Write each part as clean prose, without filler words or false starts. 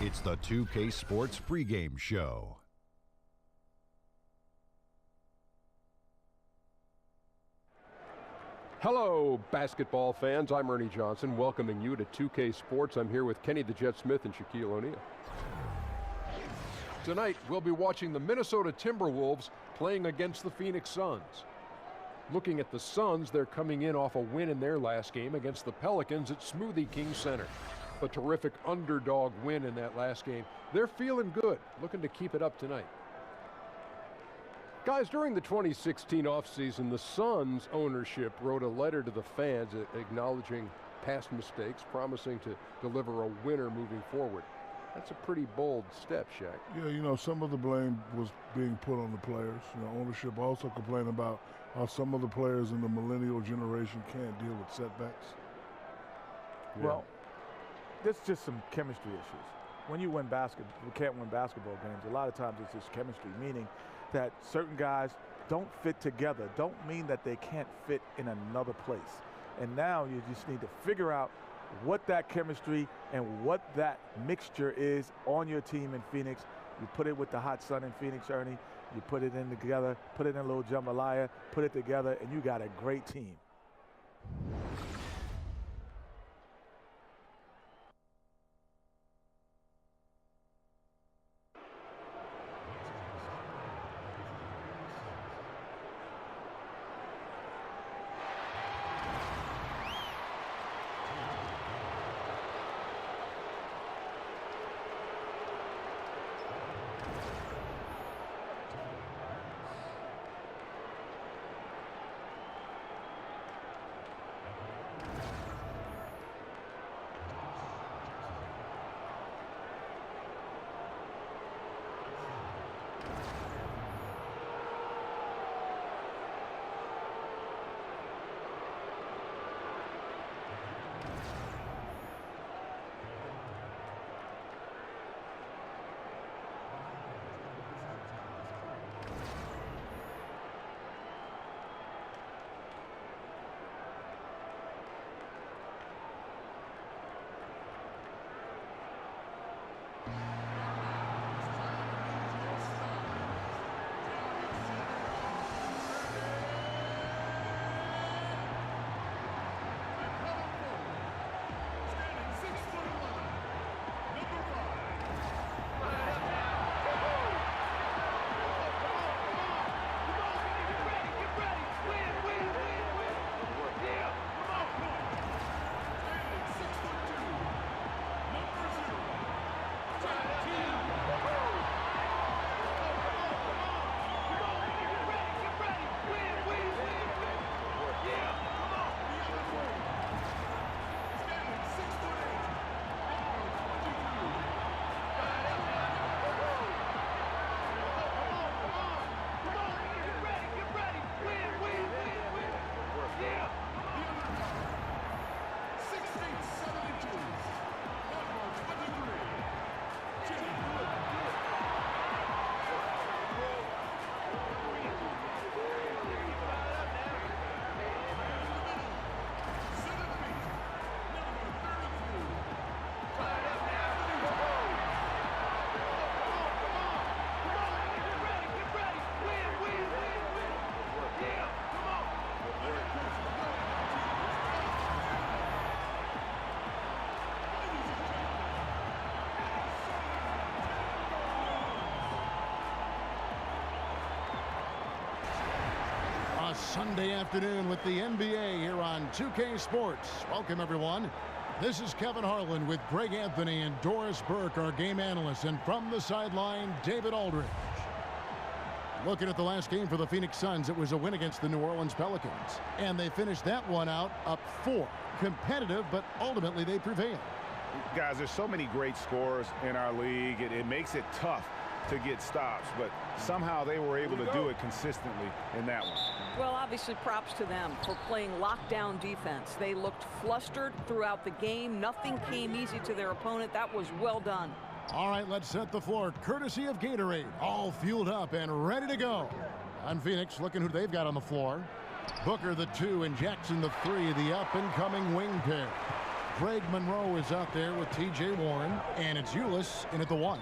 It's the 2K Sports pregame show. Hello, basketball fans. I'm Ernie Johnson, welcoming you to 2K Sports. I'm here with Kenny the Jet Smith and Shaquille O'Neal. Tonight, we'll be watching the Minnesota Timberwolves playing against the Phoenix Suns. Looking at the Suns, they're coming in off a win in their last game against the Pelicans at Smoothie King Center. A terrific underdog win in that last game. They're feeling good, looking to keep it up tonight. Guys, during the 2016 offseason, the Suns ownership wrote a letter to the fans acknowledging past mistakes, promising to deliver a winner moving forward. That's a pretty bold step, Shaq. Yeah, you know, some of the blame was being put on the players. You know, ownership also complained about how some of the players in the millennial generation can't deal with setbacks. Yeah. Well, there's just some chemistry issues. When you can't win basketball games, a lot of times it's just chemistry, meaning that certain guys don't fit together. Don't mean that they can't fit in another place. And now you just need to figure out what that chemistry and what that mixture is on your team in Phoenix. You put it with the hot sun in Phoenix, Ernie. You put it in together, put it in a little jambalaya, put it together, and you got a great team. Sunday afternoon with the NBA here on 2K Sports. Welcome, everyone. This is Kevin Harlan with Greg Anthony and Doris Burke, our game analysts, and from the sideline, David Aldridge. Looking at the last game for the Phoenix Suns, it was a win against the New Orleans Pelicans, and they finished that one out up 4. Competitive, but ultimately they prevailed. Guys, there's so many great scorers in our league. It makes it tough to get stops, but somehow they were able to do it consistently in that one. Well, obviously props to them for playing lockdown defense. They looked flustered throughout the game. Nothing came easy to their opponent. That was well done. All right, let's set the floor. Courtesy of Gatorade, all fueled up and ready to go. On Phoenix, looking who they've got on the floor. Booker the 2 and Jackson the 3, the up-and-coming wing pair. Greg Monroe is out there with T.J. Warren, and it's Ulis in at the 1.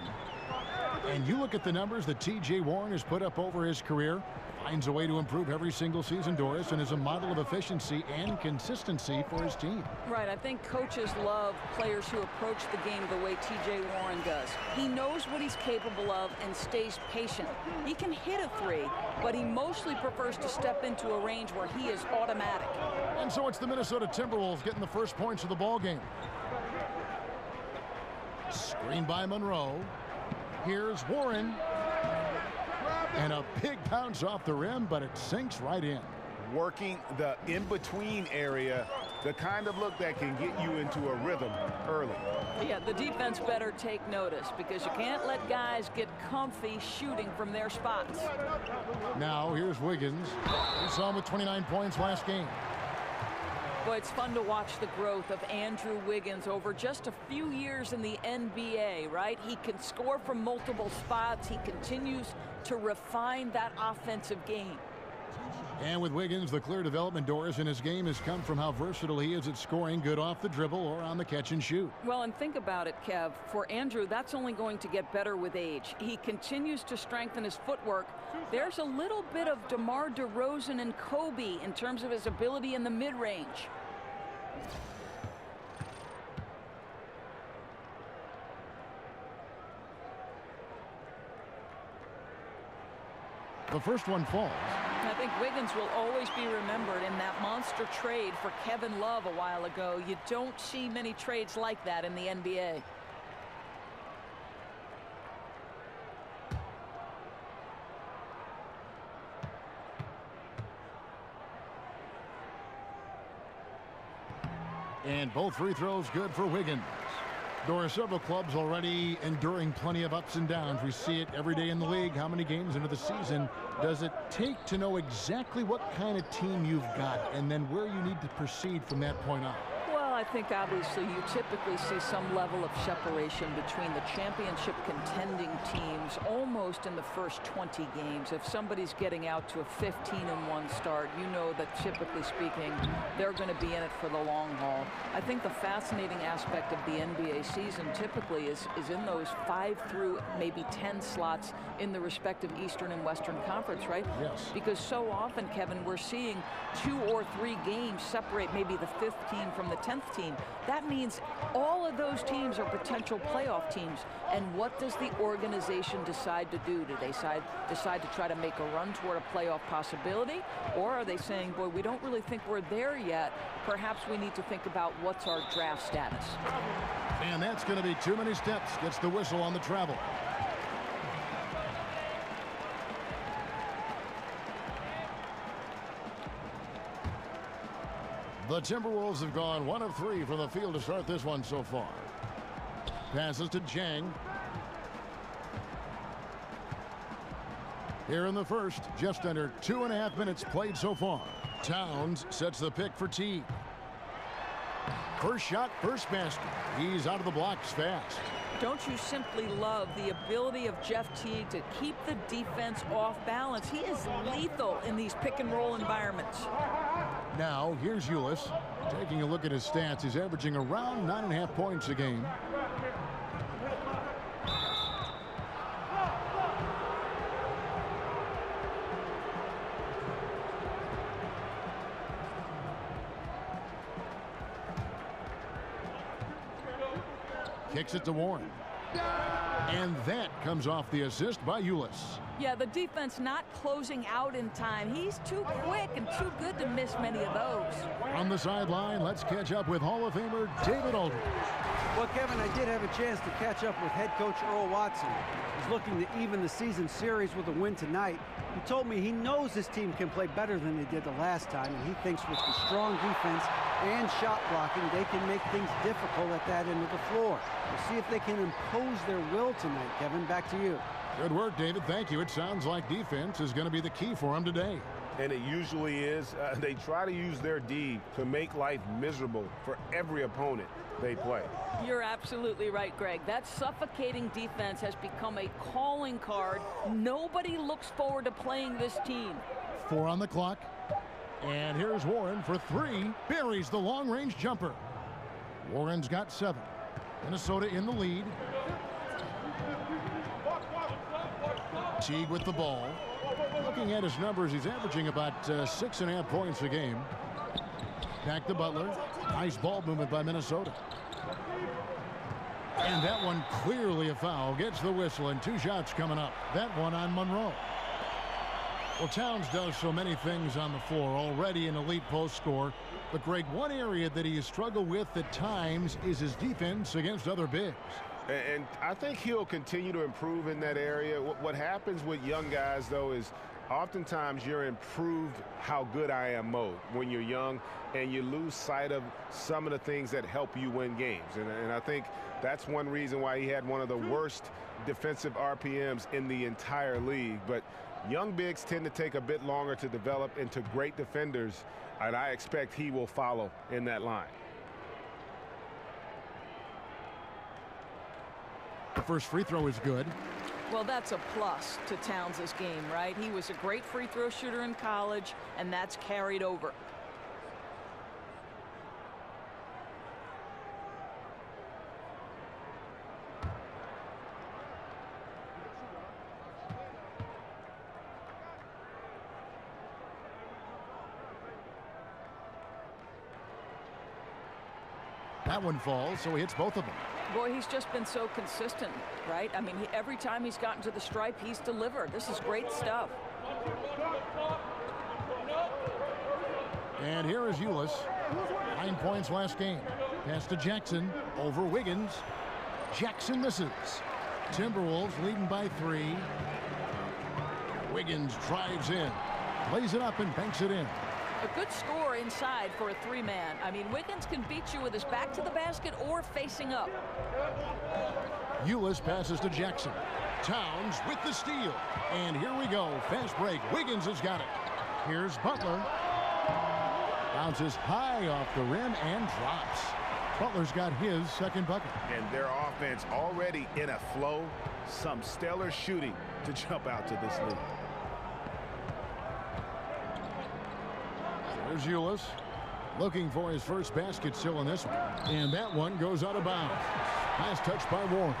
And you look at the numbers that T.J. Warren has put up over his career, finds a way to improve every single season, Doris, and is a model of efficiency and consistency for his team. Right. I think coaches love players who approach the game the way T.J. Warren does. He knows what he's capable of and stays patient. He can hit a 3, but he mostly prefers to step into a range where he is automatic. And so it's the Minnesota Timberwolves getting the first points of the ball game. Screen by Monroe. Here's Warren. And a big bounce off the rim, but it sinks right in. Working the in-between area, the kind of look that can get you into a rhythm early. Yeah, the defense better take notice because you can't let guys get comfy shooting from their spots. Now here's Wiggins. We saw him with 29 points last game. Boy, it's fun to watch the growth of Andrew Wiggins over just a few years in the NBA, right? He can score from multiple spots. He continues to refine that offensive game. And with Wiggins, the clear development, Doris, in his game has come from how versatile he is at scoring, good off the dribble or on the catch and shoot. Well, and think about it, Kev. For Andrew, that's only going to get better with age. He continues to strengthen his footwork. There's a little bit of DeMar DeRozan and Kobe in terms of his ability in the mid-range. The first one falls. I think Wiggins will always be remembered in that monster trade for Kevin Love a while ago. You don't see many trades like that in the NBA. And both free throws good for Wiggins. There are several clubs already enduring plenty of ups and downs. We see it every day in the league. How many games into the season does it take to know exactly what kind of team you've got and then where you need to proceed from that point on? Well, I think obviously you typically see some level of separation between the championship contending teams almost in the first 20 games. If somebody's getting out to a 15-1 start, you know that typically speaking, they're going to be in it for the long haul. I think the fascinating aspect of the NBA season typically is in those 5 through maybe 10 slots in the respective Eastern and Western Conference, right? Yes. Because so often, Kevin, we're seeing 2 or 3 games separate maybe the 5th team from the 10th team. That means all of those teams are potential playoff teams. And what does the organization decide to do? Do they decide to try to make a run toward a playoff possibility? Or are they saying, boy, we don't really think we're there yet. Perhaps we need to think about what's our draft status. And that's going to be too many steps. Gets the whistle on the travel. The Timberwolves have gone 1 of 3 from the field to start this one so far. Passes to Chang. Here in the first, just under 2.5 minutes played so far. Towns sets the pick for Teague. First shot, first basket. He's out of the blocks fast. Don't you simply love the ability of Jeff Teague to keep the defense off balance? He is lethal in these pick-and-roll environments. Now, here's Ulis. Taking a look at his stats, he's averaging around 9.5 points a game. Kicks it to Warren. And that comes off the assist by Ulis. Yeah, the defense not closing out in time. He's too quick and too good to miss many of those. On the sideline, let's catch up with Hall of Famer David Aldridge. Well, Kevin, I did have a chance to catch up with head coach Earl Watson. He's looking to even the season series with a win tonight. He told me he knows his team can play better than they did the last time, and he thinks with the strong defense and shot blocking, they can make things difficult at that end of the floor. We'll see if they can impose their will tonight. Kevin, back to you. Good work, David. Thank you. It sounds like defense is going to be the key for them today. And it usually is. They try to use their D to make life miserable for every opponent they play. You're absolutely right, Greg. That suffocating defense has become a calling card. Nobody looks forward to playing this team. 4 on the clock. And here's Warren for 3. Buries the long-range jumper. Warren's got 7. Minnesota in the lead. Teague with the ball. Looking at his numbers, he's averaging about 6.5 points a game. Back to Butler. Nice ball movement by Minnesota. And that one clearly a foul. Gets the whistle, and 2 shots coming up. That one on Monroe. Well, Towns does so many things on the floor. Already an elite post scorer. But, Greg, one area that he has struggled with at times is his defense against other bigs. And I think he'll continue to improve in that area. What happens with young guys, though, is oftentimes you're improved how good I am mode when you're young, and you lose sight of some of the things that help you win games. And I think that's one reason why he had one of the worst defensive RPMs in the entire league. But young bigs tend to take a bit longer to develop into great defenders, and I expect he will follow in that line. The first free throw is good. Well, that's a plus to Towns' game, right? He was a great free throw shooter in college, and that's carried over. That one falls, so he hits both of them. Boy, he's just been so consistent, right? I mean, every time he's gotten to the stripe, he's delivered. This is great stuff. And here is Ulis. 9 points last game. Pass to Jackson over Wiggins. Jackson misses. Timberwolves leading by 3. Wiggins drives in. Lays it up and banks it in. A good score inside for a 3-man. I mean, Wiggins can beat you with his back to the basket or facing up. Ulis passes to Jackson. Towns with the steal. And here we go. Fast break. Wiggins has got it. Here's Butler. Bounces high off the rim and drops. Butler's got his second bucket. And their offense already in a flow. Some stellar shooting to jump out to this lead. There's Ulis looking for his first basket still in this one. And that one goes out of bounds. Nice touch by Warren.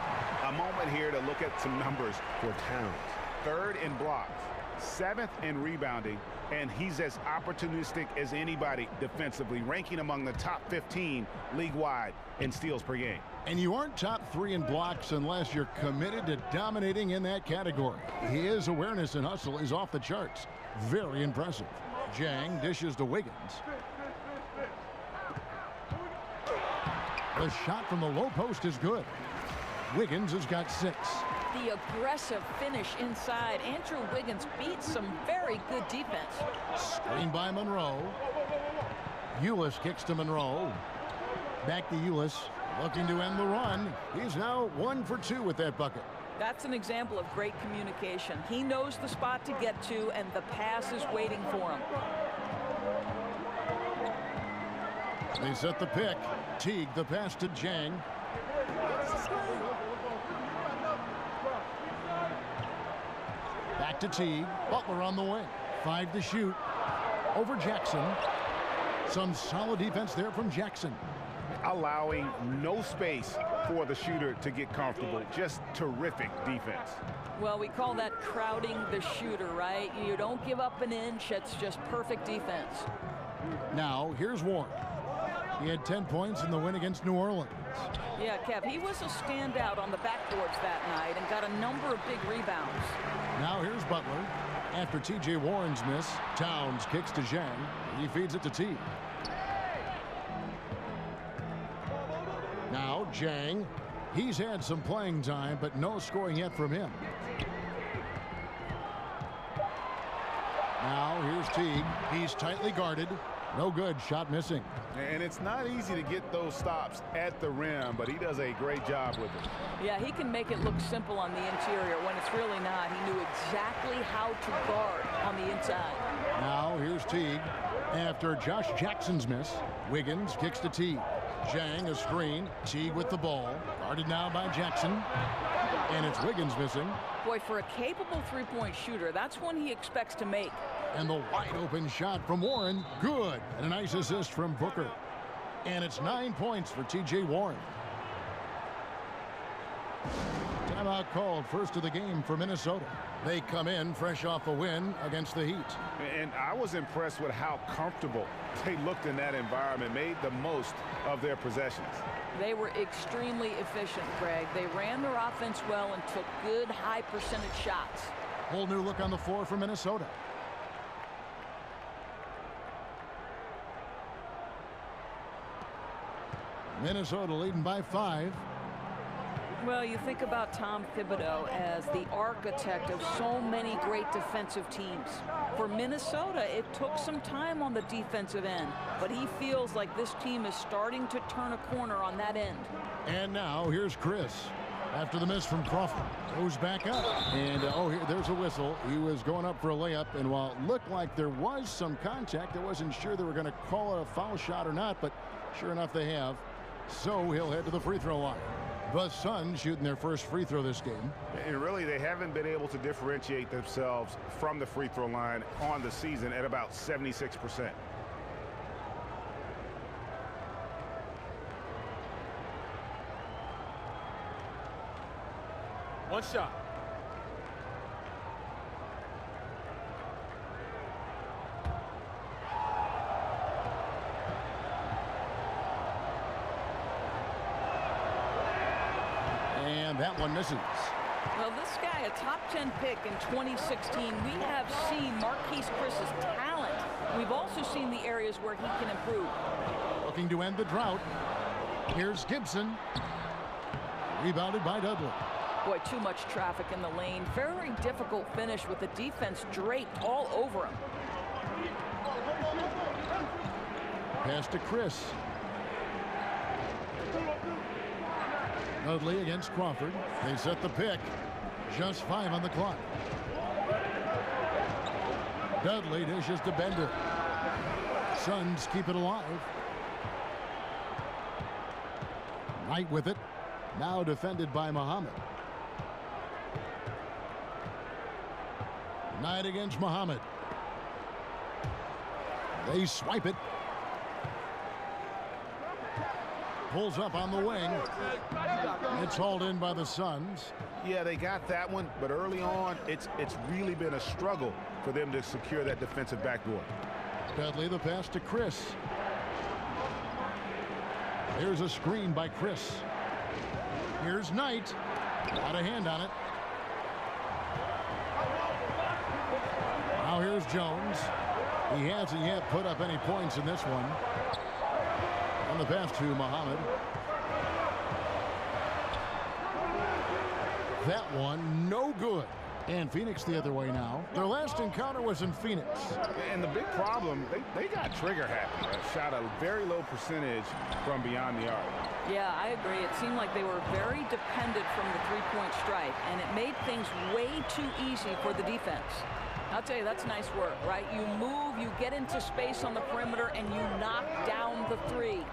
A moment here to look at some numbers for Towns. 3rd in blocks, 7th in rebounding, and he's as opportunistic as anybody defensively, ranking among the top 15 league-wide in steals per game. And you aren't top 3 in blocks unless you're committed to dominating in that category. His awareness and hustle is off the charts. Very impressive. Jang dishes to Wiggins. The shot from the low post is good. Wiggins has got 6. The aggressive finish inside. Andrew Wiggins beats some very good defense. Screen by Monroe. Ulis kicks to Monroe. Back to Ulis. Looking to end the run. He's now 1 for 2 with that bucket. That's an example of great communication. He knows the spot to get to, and the pass is waiting for him. They set the pick. Teague the pass to Jang. Back to Teague. Butler on the wing. 5 to shoot. Over Jackson. Some solid defense there from Jackson. Allowing no space for the shooter to get comfortable. Just terrific defense. Well, we call that crowding the shooter, right? You don't give up an inch. It's just perfect defense. Now, here's Warren. He had 10 points in the win against New Orleans. Yeah, Kev, he was a standout on the backboards that night and got a number of big rebounds. Now here's Butler. After T.J. Warren's miss, Towns kicks to Zhang. He feeds it to Teague. Now Zhang. He's had some playing time, but no scoring yet from him. Now here's Teague. He's tightly guarded. No good. Shot missing. And it's not easy to get those stops at the rim, but he does a great job with it. Yeah, he can make it look simple on the interior when it's really not. He knew exactly how to guard on the inside. Now here's Teague. After Josh Jackson's miss, Wiggins kicks to Teague. Zhang a screen. Teague with the ball. Guarded now by Jackson. And it's Wiggins missing. Boy, for a capable three-point shooter, that's one he expects to make. And the wide open shot from Warren. Good. And a nice assist from Booker. And it's 9 points for T.J. Warren. Timeout called, first of the game for Minnesota. They come in fresh off a win against the Heat. And I was impressed with how comfortable they looked in that environment, made the most of their possessions. They were extremely efficient, Greg. They ran their offense well and took good high percentage shots. Whole new look on the floor for Minnesota. Minnesota leading by 5. Well, you think about Tom Thibodeau as the architect of so many great defensive teams. For Minnesota, it took some time on the defensive end, but he feels like this team is starting to turn a corner on that end. And now here's Chris. After the miss from Crawford, goes back up. And, there's a whistle. He was going up for a layup, and while it looked like there was some contact, I wasn't sure they were going to call it a foul shot or not, but sure enough they have. So he'll head to the free throw line. The Suns shooting their first free throw this game. And really, they haven't been able to differentiate themselves from the free throw line on the season at about 76%. One shot. And that one misses. Well, this guy, a top 10 pick in 2016, we have seen Marquise Chris's talent. We've also seen the areas where he can improve. Looking to end the drought. Here's Gibson. Rebounded by Dudley. Boy, too much traffic in the lane. Very difficult finish with the defense draped all over him. Pass to Chris. Dudley against Crawford. They set the pick. Just 5 on the clock. Dudley dishes to Bender. Suns keep it alive. Knight with it. Now defended by Muhammad. Knight against Muhammad. They swipe it. Pulls up on the wing. It's hauled in by the Suns. Yeah, they got that one, but early on, it's really been a struggle for them to secure that defensive backboard. Dudley, the pass to Chris. Here's a screen by Chris. Here's Knight. Got a hand on it. Now here's Jones. He hasn't yet put up any points in this one. On the pass to Muhammad. That one no good. And Phoenix the other way now. Their last encounter was in Phoenix. And the big problem, they got trigger happy. Shot a very low percentage from beyond the arc. Yeah, I agree. It seemed like they were very dependent from the three-point strike, and it made things way too easy for the defense. I'll tell you, that's nice work, right? You move, you get into space on the perimeter, and you knock down the three.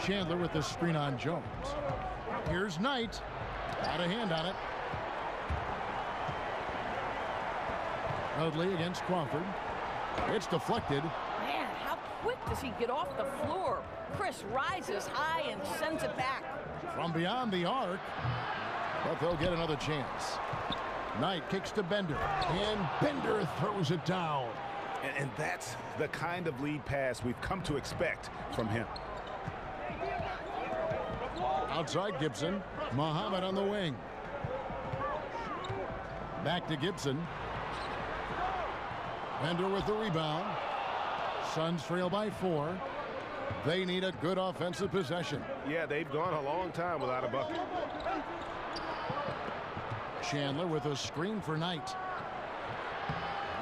Chandler with the screen on Jones. Here's Knight. Got a hand on it. Dudley against Crawford. It's deflected. Man, how quick does he get off the floor? Chris rises high and sends it back. From beyond the arc. But they'll get another chance. Knight kicks to Bender. And Bender throws it down. And that's the kind of lead pass we've come to expect from him. Outside Gibson. Muhammad on the wing. Back to Gibson. Bender with the rebound. Suns trail by 4. They need a good offensive possession. Yeah, they've gone a long time without a bucket. Chandler with a screen for Knight.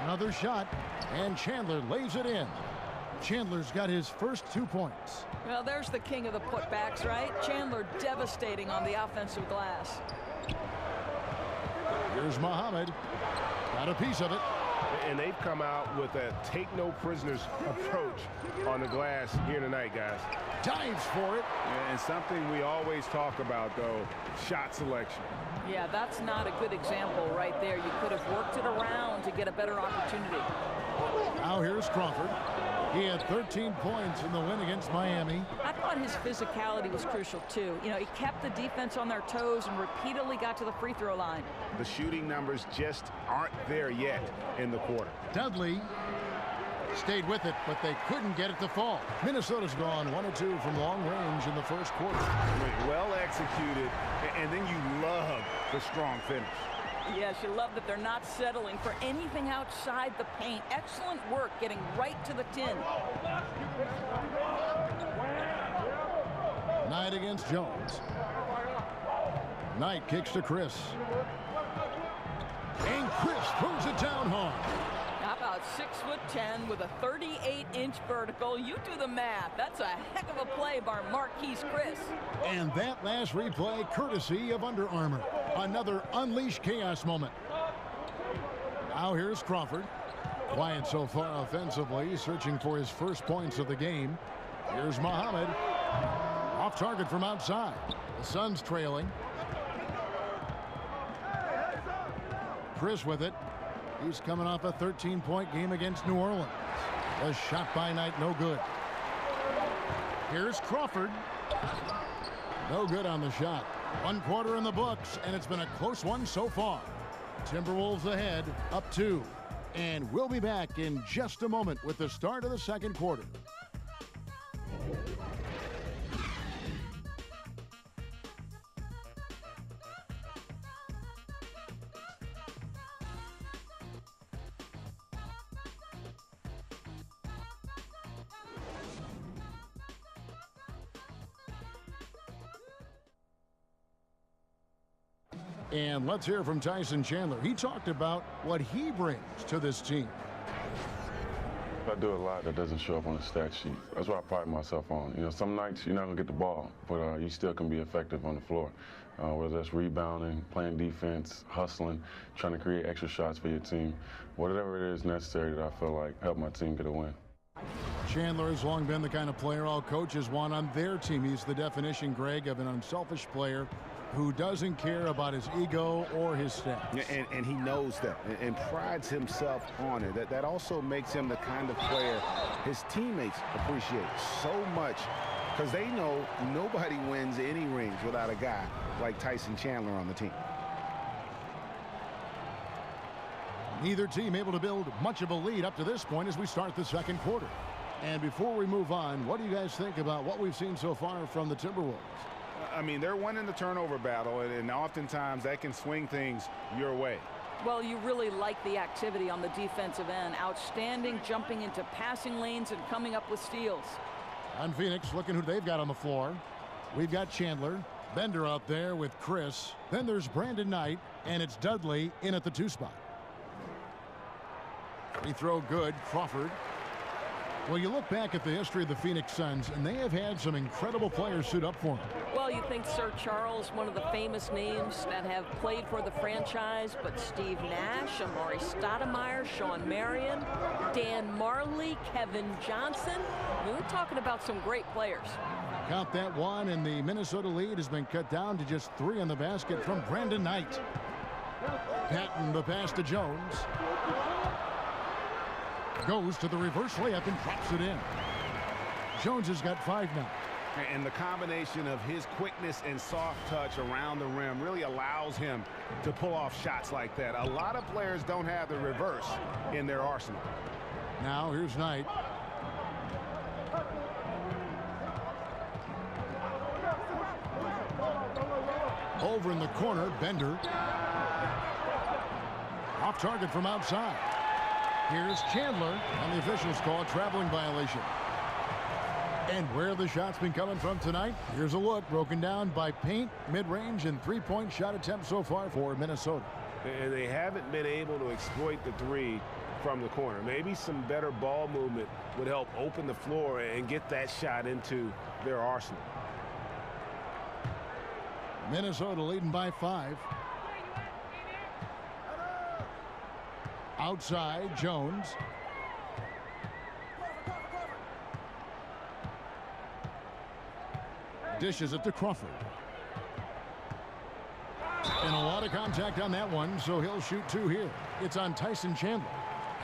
Another shot, and Chandler lays it in. Chandler's got his first 2 points. Well, there's the king of the putbacks, right? Chandler devastating on the offensive glass. Here's Muhammad. Got a piece of it. And they've come out with a take-no-prisoners approach on the glass here tonight, guys. Dives for it. Yeah, and something we always talk about, though, shot selection. Yeah, that's not a good example right there. You could have worked it around to get a better opportunity. Now here's Crawford. He had 13 points in the win against Miami. I thought his physicality was crucial, too. You know, he kept the defense on their toes and repeatedly got to the free throw line. The shooting numbers just aren't there yet in the quarter. Dudley stayed with it, but they couldn't get it to fall. Minnesota's gone 1 of 2 from long range in the first quarter. Well executed, and then you love the strong finish. Yes, you love that they're not settling for anything outside the paint. Excellent work getting right to the tin. Knight against Jones. Knight kicks to Chris. And Chris throws it down hard. How about 6'10" with a 38-inch vertical? You do the math. That's a heck of a play by Marquise Chris. And that last replay courtesy of Under Armour. Another unleashed chaos moment. Now here's Crawford. Quiet so far offensively, searching for his first points of the game. Here's Muhammad. Off target from outside. The Suns trailing. Chris with it. He's coming off a 13-point game against New Orleans. A shot by Knight, no good. Here's Crawford. No good on the shot. 1 quarter in the books, and it's been a close one so far. Timberwolves ahead, up 2. And we'll be back in just a moment with the start of the second quarter. And let's hear from Tyson Chandler. He talked about what he brings to this team. I do a lot that doesn't show up on the stat sheet. That's what I pride myself on. You know, some nights you're not going to get the ball, but you still can be effective on the floor. Whether that's rebounding, playing defense, hustling, trying to create extra shots for your team. Whatever it is necessary that I feel like help my team get a win. Chandler has long been the kind of player all coaches want on their team. He's the definition, Greg, of an unselfish player who doesn't care about his ego or his stats. And he knows that and prides himself on it. That also makes him the kind of player his teammates appreciate so much, because they know nobody wins any rings without a guy like Tyson Chandler on the team. Neither team able to build much of a lead up to this point as we start the second quarter. And before we move on, what do you guys think about what we've seen so far from the Timberwolves? I mean, they're winning the turnover battle, and oftentimes that can swing things your way. Well, you really like the activity on the defensive end. Outstanding jumping into passing lanes and coming up with steals. On Phoenix, looking who they've got on the floor. We've got Chandler, Bender out there with Chris. Then there's Brandon Knight, and it's Dudley in at the 2 spot. Free throw good, Crawford. Well, you look back at the history of the Phoenix Suns, and they have had some incredible players suit up for them. Well, you think Sir Charles, one of the famous names that have played for the franchise, but Steve Nash, Amari Stoudemire, Sean Marion, Dan Marley, Kevin Johnson. We're talking about some great players. Count that one, and the Minnesota lead has been cut down to just 3 in the basket from Brandon Knight. Patton the pass to Jones. Goes to the reverse layup and drops it in. Jones has got 5 now. And the combination of his quickness and soft touch around the rim really allows him to pull off shots like that. A lot of players don't have the reverse in their arsenal. Now here's Knight. Over in the corner, Bender. Off target from outside. Here's Chandler, and the officials call a traveling violation. And where the shots been coming from tonight? Here's a look broken down by paint, mid-range, and 3-point shot attempts so far for Minnesota. And they haven't been able to exploit the 3 from the corner. Maybe some better ball movement would help open the floor and get that shot into their arsenal. Minnesota leading by 5. Outside, Jones. Dishes it to Crawford. And a lot of contact on that one, so he'll shoot 2 here. It's on Tyson Chandler.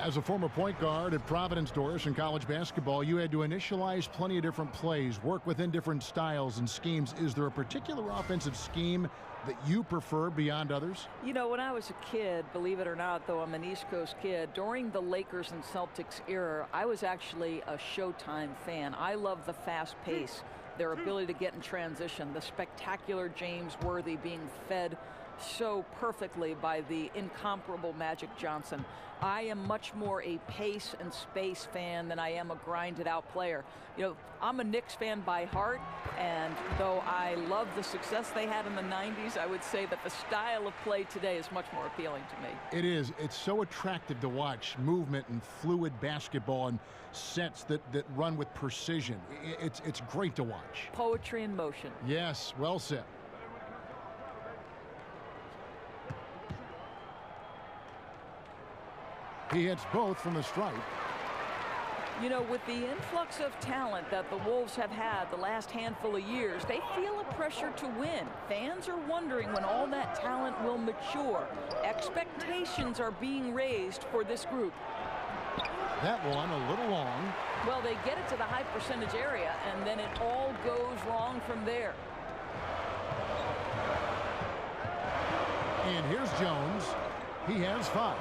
As a former point guard at Providence, Doris, in college basketball, you had to initialize plenty of different plays, work within different styles and schemes. Is there a particular offensive scheme that you prefer beyond others? You know, when I was a kid, believe it or not, though I'm an East Coast kid, during the Lakers and Celtics era, I was actually a Showtime fan. I love the fast pace, their ability to get in transition, the spectacular James Worthy being fed so perfectly by the incomparable Magic Johnson. I am much more a pace and space fan than I am a grinded out player. You know, I'm a Knicks fan by heart, and though I love the success they had in the 90s, I would say that the style of play today is much more appealing to me. It is. It's so attractive to watch. Movement and fluid basketball and sets that run with precision. It's great to watch. Poetry in motion. Yes, well said. He hits both from the stripe. You know, with the influx of talent that the Wolves have had the last handful of years, they feel a pressure to win. Fans are wondering when all that talent will mature. Expectations are being raised for this group. That one a little long. Well, they get it to the high percentage area, and then it all goes wrong from there. And here's Jones. He has 5.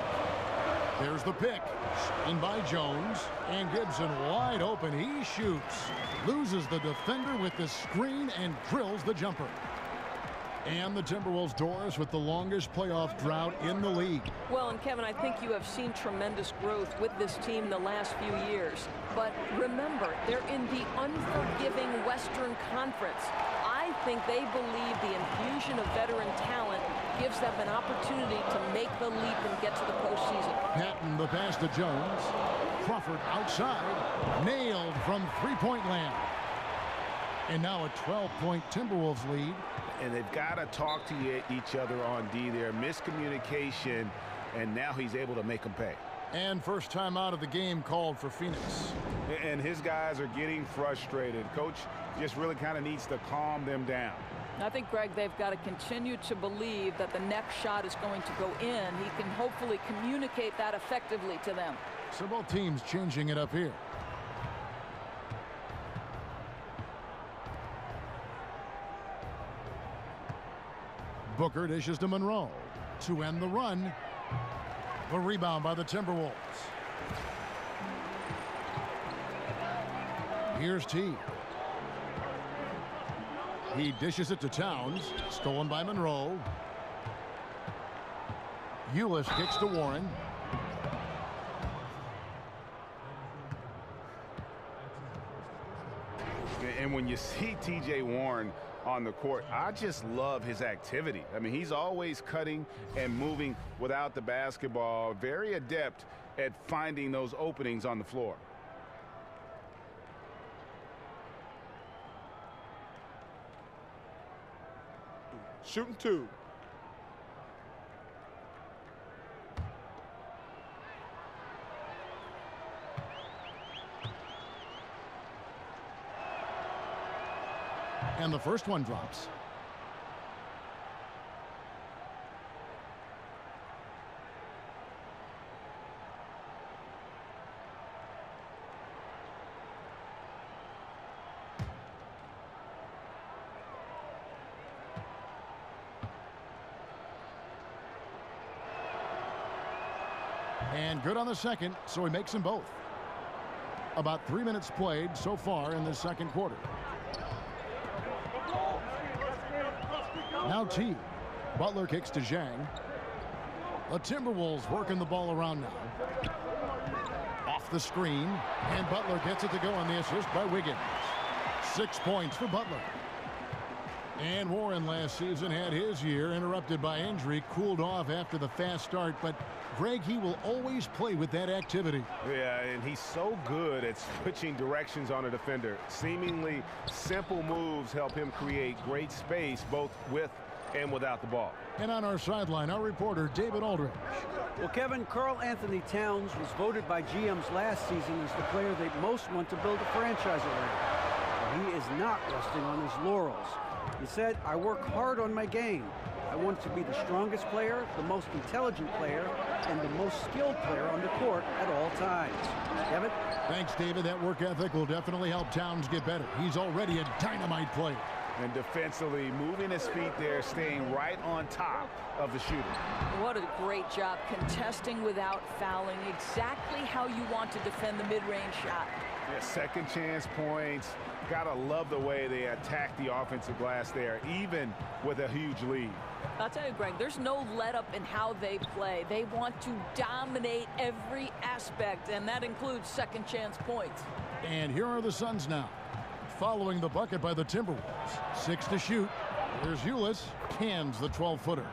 There's the pick. Screened by Jones. And Gibson wide open. He shoots. Loses the defender with the screen and drills the jumper. And the Timberwolves, Doris, with the longest playoff drought in the league. Well, and Kevin, I think you have seen tremendous growth with this team the last few years. But remember, they're in the unforgiving Western Conference. I think they believe the infusion of veteran talent gives them an opportunity to make the leap and get to the postseason. Patton the pass to Jones. Crawford outside. Nailed from three-point land. And now a 12-point Timberwolves lead. And they've got to talk to each other on D there. Miscommunication, and now he's able to make them pay. And first time out of the game called for Phoenix. And his guys are getting frustrated. Coach just really kind of needs to calm them down. I think, Greg, they've got to continue to believe that the next shot is going to go in. He can hopefully communicate that effectively to them. So both teams changing it up here. Booker dishes to Monroe to end the run. The rebound by the Timberwolves. Here's T. He dishes it to Towns. Stolen by Monroe. Ulis kicks to Warren. And when you see T.J. Warren on the court, I just love his activity. I mean, he's always cutting and moving without the basketball. Very adept at finding those openings on the floor. Shooting 2. And the first one drops. And good on the second, so he makes them both. About 3 minutes played so far in the second quarter. Now T. Butler kicks to Zhang. The Timberwolves working the ball around now. Off the screen, and Butler gets it to go on the assist by Wiggins. 6 points for Butler. And Warren last season had his year interrupted by injury, cooled off after the fast start, but Greg, he will always play with that activity. Yeah, and he's so good at switching directions on a defender. Seemingly simple moves help him create great space both with and without the ball. And on our sideline, our reporter, David Aldridge. Well, Kevin, Karl Anthony Towns was voted by GMs last season as the player they most want to build a franchise around. He is not resting on his laurels. He said, "I work hard on my game. I want to be the strongest player, the most intelligent player, and the most skilled player on the court at all times. Kevin? Thanks, David. That work ethic will definitely help Towns get better. He's already a dynamite player. And defensively, moving his feet there, staying right on top of the shooter. What a great job contesting without fouling. Exactly how you want to defend the mid-range shot. Yeah, second chance points. Gotta love the way they attack the offensive glass there, even with a huge lead. I'll tell you, Greg, there's no let-up in how they play. They want to dominate every aspect, and that includes second chance points. And here are the Suns now, following the bucket by the Timberwolves. 6 to shoot. Here's Ulis, cans the 12-footer.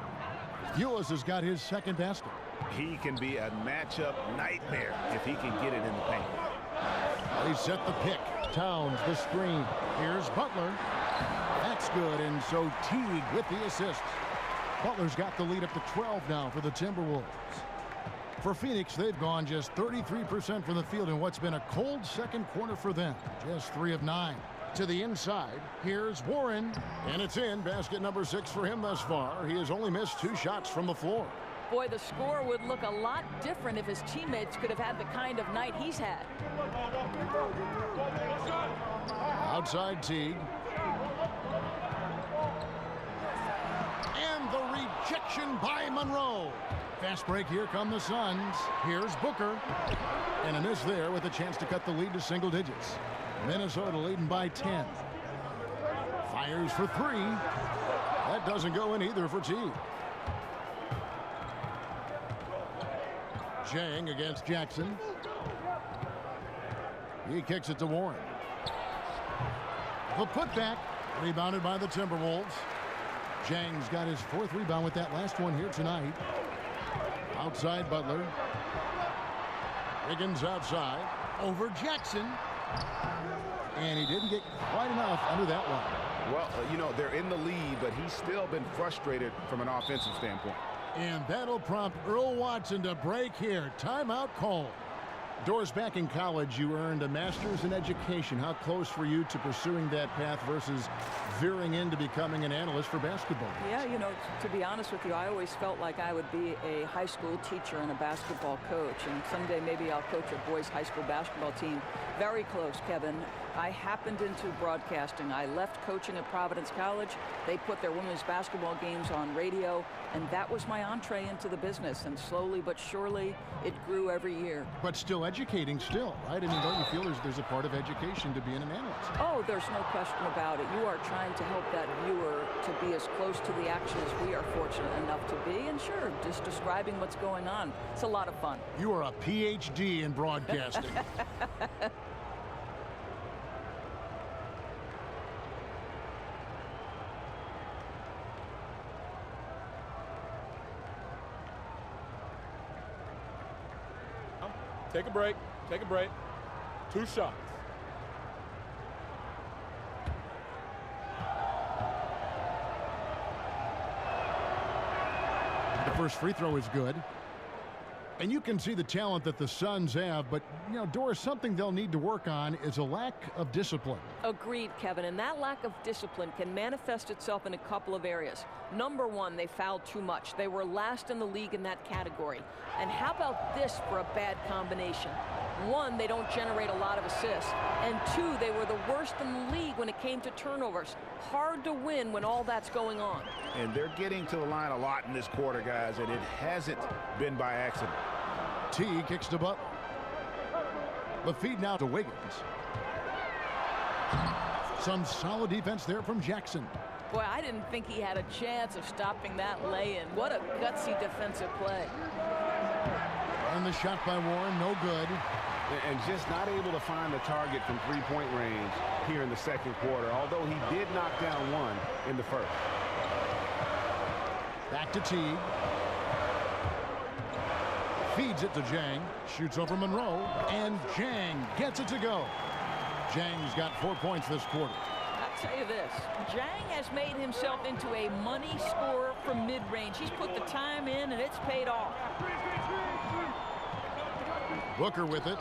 Ulis has got his second basket. He can be a matchup nightmare if he can get it in the paint. They set the pick. Towns the screen. Here's Butler. That's good, and so Teague with the assist. Butler's got the lead up to 12 now for the Timberwolves. For Phoenix, they've gone just 33% from the field in what's been a cold second quarter for them. Just 3 of 9. To the inside, here's Warren, and it's in. Basket number 6 for him thus far. He has only missed 2 shots from the floor. Boy, the score would look a lot different if his teammates could have had the kind of night he's had. Outside Teague. And the rejection by Monroe. Fast break, here come the Suns. Here's Booker. And a miss there with a chance to cut the lead to single digits. Minnesota leading by 10. Fires for 3. That doesn't go in either for Teague. Jang against Jackson. He kicks it to Warren. The putback, rebounded by the Timberwolves. Jang's got his 4th rebound with that last one here tonight. Outside Butler. Higgins outside. Over Jackson. And he didn't get quite enough under that one. Well, you know, they're in the lead, but he's still been frustrated from an offensive standpoint. And that'll prompt Earl Watson to break here. Timeout called. Doris, back in college, you earned a master's in education. How close were you to pursuing that path versus veering into becoming an analyst for basketball? Yeah, you know, to be honest with you, I always felt like I would be a high school teacher and a basketball coach. And someday maybe I'll coach a boys' high school basketball team. Very close, Kevin. I happened into broadcasting. I left coaching at Providence College. They put their women's basketball games on radio, and that was my entree into the business. And slowly but surely, it grew every year. But still educating still, right? I mean, don't you feel there's a part of education to being an analyst? Oh, there's no question about it. You are trying to help that viewer to be as close to the action as we are fortunate enough to be. And sure, just describing what's going on. It's a lot of fun. You are a PhD in broadcasting. Take a break. Take a break. 2 shots. The first free throw is good. And you can see the talent that the Suns have, but, you know, Doris, something they'll need to work on is a lack of discipline. Agreed, Kevin, and that lack of discipline can manifest itself in a couple of areas. Number one, they fouled too much. They were last in the league in that category. And how about this for a bad combination? 1, they don't generate a lot of assists. And 2, they were the worst in the league when it came to turnovers. Hard to win when all that's going on. And they're getting to the line a lot in this quarter, guys, and it hasn't been by accident. T kicks to Butler. The feed now to Wiggins. Some solid defense there from Jackson. Boy, I didn't think he had a chance of stopping that lay-in. What a gutsy defensive play. And the shot by Warren, no good. And just not able to find the target from three-point range here in the second quarter, although he did knock down 1 in the first. Back to Teague. Feeds it to Jang. Shoots over Monroe. And Jang gets it to go. Jang's got 4 points this quarter. I'll tell you this. Jang has made himself into a money scorer from mid-range. He's put the time in, and it's paid off. Booker with it.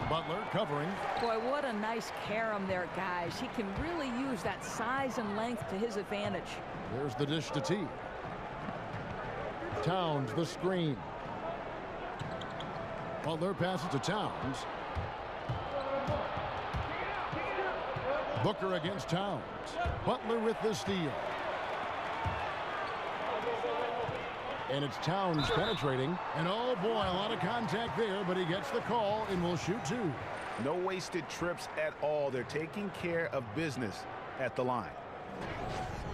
Butler covering. Boy, what a nice carom there, guys. He can really use that size and length to his advantage. There's the dish to Teague. Towns the screen. Butler passes to Towns. Booker against Towns. Butler with the steal. And it's Towns penetrating. And oh boy, a lot of contact there, but he gets the call and will shoot 2. No wasted trips at all. They're taking care of business at the line.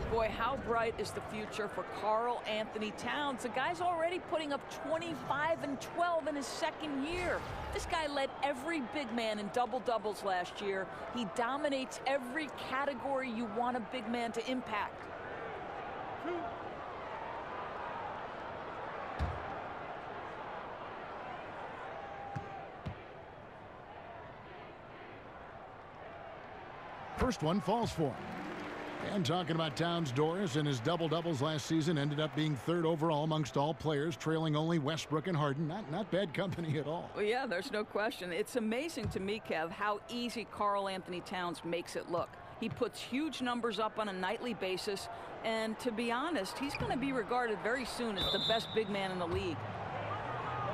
Boy, how bright is the future for Karl Anthony Towns? The guy's already putting up 25 and 12 in his second year. This guy led every big man in double-doubles last year. He dominates every category you want a big man to impact. First one falls for him. And talking about Towns, Doris, and his double-doubles last season ended up being 3rd overall amongst all players, trailing only Westbrook and Harden. Not bad company at all. Well, yeah, there's no question. It's amazing to me, Kev, how easy Karl Anthony Towns makes it look. He puts huge numbers up on a nightly basis, and to be honest, he's going to be regarded very soon as the best big man in the league.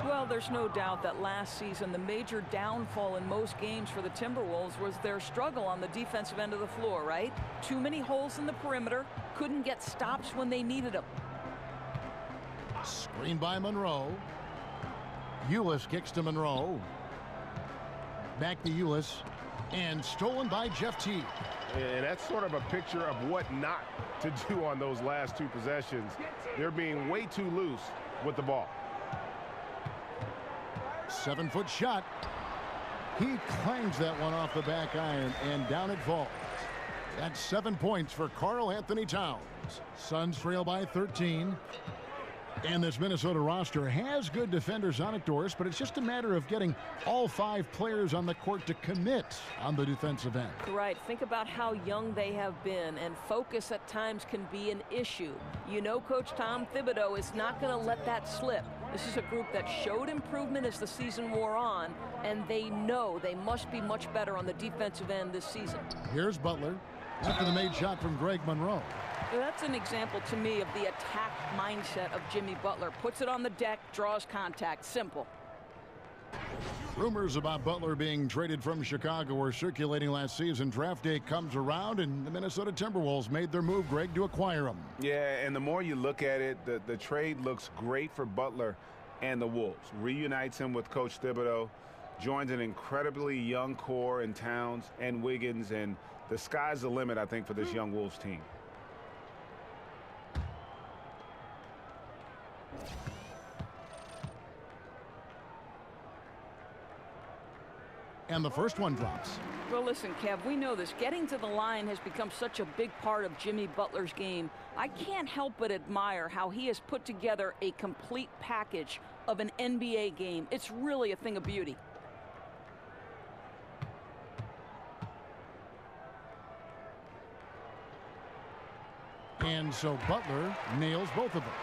Well, there's no doubt that last season the major downfall in most games for the Timberwolves was their struggle on the defensive end of the floor, right? Too many holes in the perimeter, couldn't get stops when they needed them. Screen by Monroe. Ulis kicks to Monroe. Back to Ulis. And stolen by Jeff Teague. And that's sort of a picture of what not to do on those last 2 possessions. They're being way too loose with the ball. 7-foot shot. He clangs that one off the back iron, and down it falls. That's 7 points for Karl Anthony Towns. Suns trail by 13. And this Minnesota roster has good defenders on it, Doris, but it's just a matter of getting all 5 players on the court to commit on the defensive end. Right. Think about how young they have been, and focus at times can be an issue. You know, Coach Tom Thibodeau is not going to let that slip. This is a group that showed improvement as the season wore on, and they know they must be much better on the defensive end this season. Here's Butler after the made shot from Greg Monroe. That's an example to me of the attack mindset of Jimmy Butler. Puts it on the deck, draws contact. Simple. Rumors about Butler being traded from Chicago were circulating last season. Draft day comes around, and the Minnesota Timberwolves made their move, Greg, to acquire him. Yeah, and the more you look at it, the trade looks great for Butler and the Wolves. Reunites him with Coach Thibodeau, joins an incredibly young core in Towns and Wiggins, and the sky's the limit, I think, for this young Wolves team. And the first one drops. Well, listen, Kev, we know this. Getting to the line has become such a big part of Jimmy Butler's game. I can't help but admire how he has put together a complete package of an NBA game. It's really a thing of beauty. And so Butler nails both of them.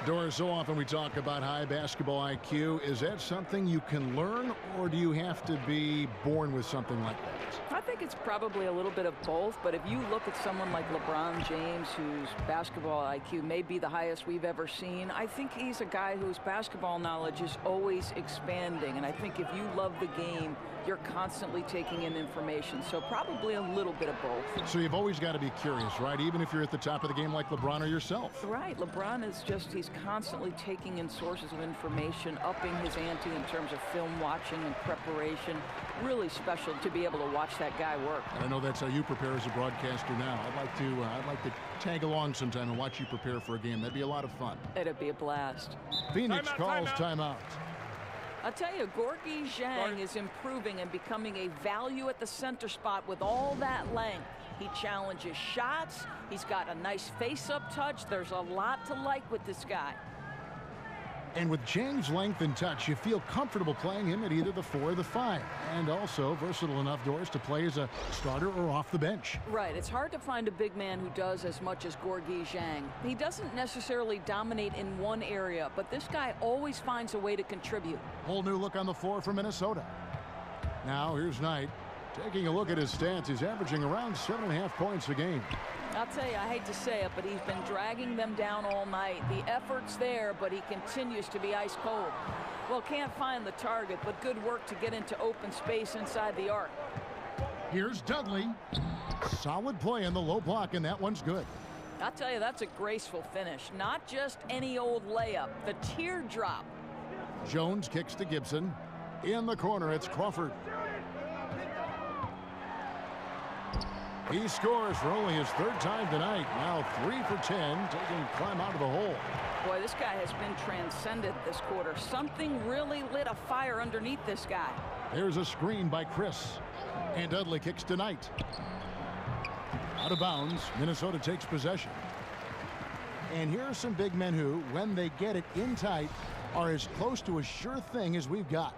Doris, so often we talk about high basketball IQ. Is that something you can learn, or do you have to be born with something like that? I think it's probably a little bit of both, but if you look at someone like LeBron James, whose basketball IQ may be the highest we've ever seen, I think he's a guy whose basketball knowledge is always expanding. And I think if you love the game, you're constantly taking in information. So probably a little bit of both. So you've always got to be curious, right? Even if you're at the top of the game like LeBron or yourself. Right. LeBron is just, he's constantly taking in sources of information, upping his ante in terms of film watching and preparation. Really special to be able to watch that guy work. And I know that's how you prepare as a broadcaster now. I'd like to tag along sometime and watch you prepare for a game. That'd be a lot of fun. It'd be a blast. Phoenix calls timeout. I'll tell you, Gorgui Dieng is improving and becoming a value at the center spot with all that length. He challenges shots. He's got a nice face-up touch. There's a lot to like with this guy. And with Dieng's length and touch, you feel comfortable playing him at either the 4 or the 5. And also versatile enough, Doris, to play as a starter or off the bench. Right. It's hard to find a big man who does as much as Gorgui Dieng. He doesn't necessarily dominate in one area, but this guy always finds a way to contribute. Whole new look on the floor for Minnesota. Now here's Knight. Taking a look at his stats, he's averaging around 7.5 points a game. I'll tell you, I hate to say it, but he's been dragging them down all night. The effort's there, but he continues to be ice cold. Well, can't find the target, but good work to get into open space inside the arc. Here's Dudley. Solid play in the low block, and that one's good. I'll tell you, that's a graceful finish. Not just any old layup, the teardrop. Jones kicks to Gibson. In the corner, it's Crawford. He scores for only his third time tonight. Now 3 for 10, taking climb out of the hole. Boy, this guy has been transcendent this quarter. Something really lit a fire underneath this guy. There's a screen by Chris. And Dudley kicks to Knight. Out of bounds, Minnesota takes possession. And here are some big men who, when they get it in tight, are as close to a sure thing as we've got.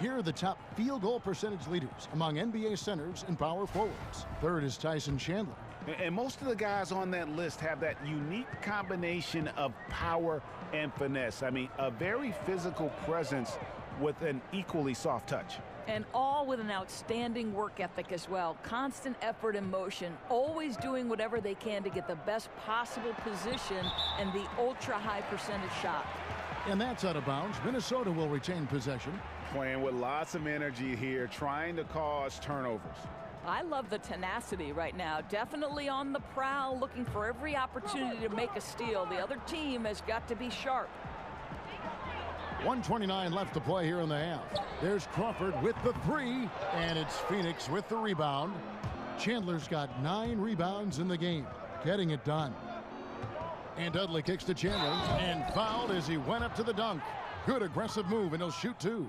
Here are the top field goal percentage leaders among NBA centers and power forwards. Third is Tyson Chandler. And most of the guys on that list have that unique combination of power and finesse. I mean, a very physical presence with an equally soft touch. And all with an outstanding work ethic as well. Constant effort and motion, always doing whatever they can to get the best possible position and the ultra-high percentage shot. And that's out of bounds. Minnesota will retain possession. Playing with lots of energy here, trying to cause turnovers. I love the tenacity right now. Definitely on the prowl, looking for every opportunity to make a steal. The other team has got to be sharp. 1:29 left to play here in the half. There's Crawford with the three, and it's Phoenix with the rebound. Chandler's got 9 rebounds in the game, getting it done. And Dudley kicks to Chandler, and fouled as he went up to the dunk. Good aggressive move, and he'll shoot 2.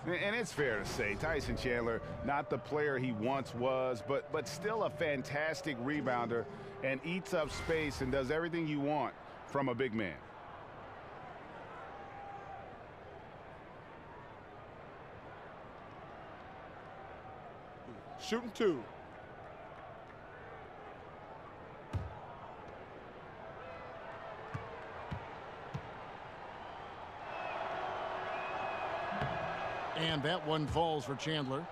And it's fair to say, Tyson Chandler, not the player he once was, but still a fantastic rebounder and eats up space and does everything you want from a big man. Shooting 2. And that one falls for Chandler.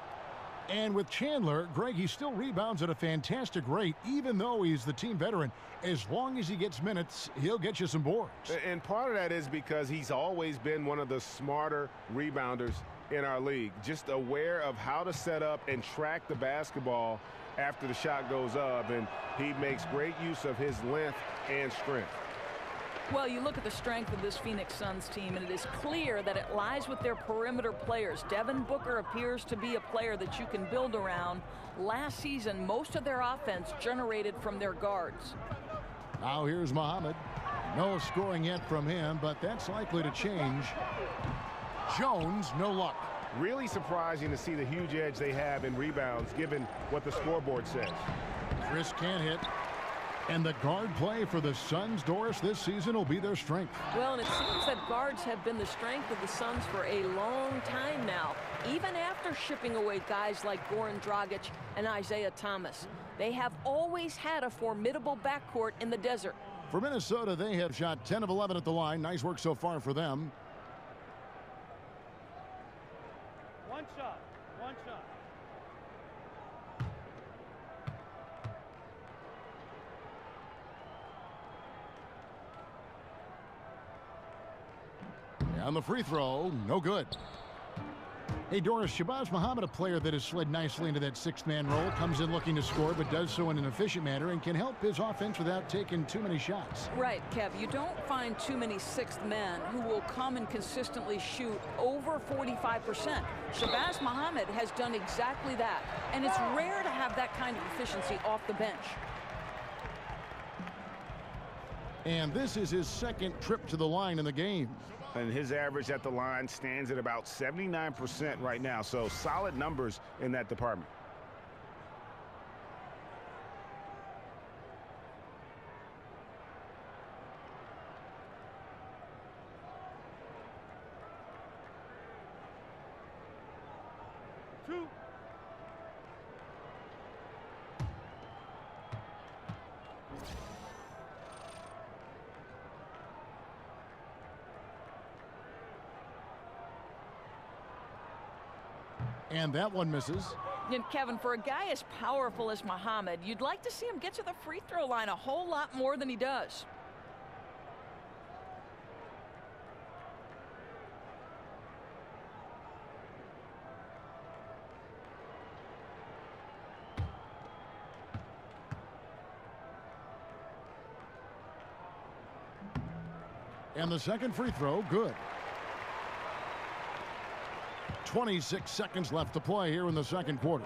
And with Chandler, Greg, he still rebounds at a fantastic rate, even though he's the team veteran. As long as he gets minutes, he'll get you some boards. And part of that is because he's always been one of the smarter rebounders in our league, just aware of how to set up and track the basketball after the shot goes up, and he makes great use of his length and strength. Well, you look at the strength of this Phoenix Suns team, and it is clear that it lies with their perimeter players. Devin Booker appears to be a player that you can build around. Last season, most of their offense generated from their guards. Now here's Muhammad. No scoring yet from him, but that's likely to change. Jones, no luck. Really surprising to see the huge edge they have in rebounds, given what the scoreboard says. Chris can't hit. And the guard play for the Suns, Doris, this season will be their strength. Well, and it seems that guards have been the strength of the Suns for a long time now, even after shipping away guys like Goran Dragic and Isaiah Thomas. They have always had a formidable backcourt in the desert. For Minnesota, they have shot 10 of 11 at the line. Nice work so far for them. One shot. On the free throw, no good. Hey, Doris, Shabazz Muhammad, a player that has slid nicely into that sixth-man role, comes in looking to score, but does so in an efficient manner and can help his offense without taking too many shots. Right, Kev. You don't find too many sixth men who will come and consistently shoot over 45%. Shabazz Muhammad has done exactly that, and it's rare to have that kind of efficiency off the bench. And this is his second trip to the line in the game. And his average at the line stands at about 79% right now, so solid numbers in that department. And that one misses. And Kevin, for a guy as powerful as Muhammad, you'd like to see him get to the free throw line a whole lot more than he does. And the second free throw, good. 26 seconds left to play here in the second quarter.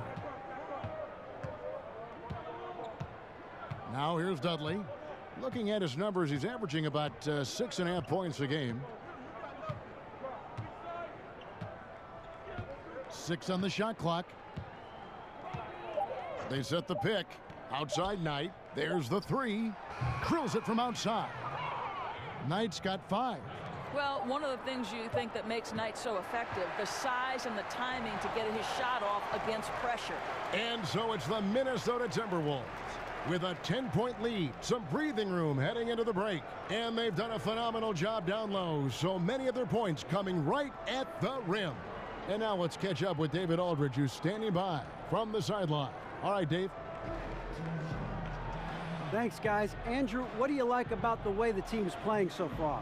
Now here's Dudley. Looking at his numbers, he's averaging about 6.5 points a game. 6 on the shot clock. They set the pick. Outside Knight. There's the three. Drills it from outside. Knight's got 5. Well, one of the things you think that makes Knight so effective, the size and the timing to get his shot off against pressure. And so it's the Minnesota Timberwolves with a 10-point lead, some breathing room heading into the break. And they've done a phenomenal job down low, so many of their points coming right at the rim. And now let's catch up with David Aldridge, who's standing by from the sideline. All right, Dave. Thanks, guys. Andrew, what do you like about the way the team's playing so far?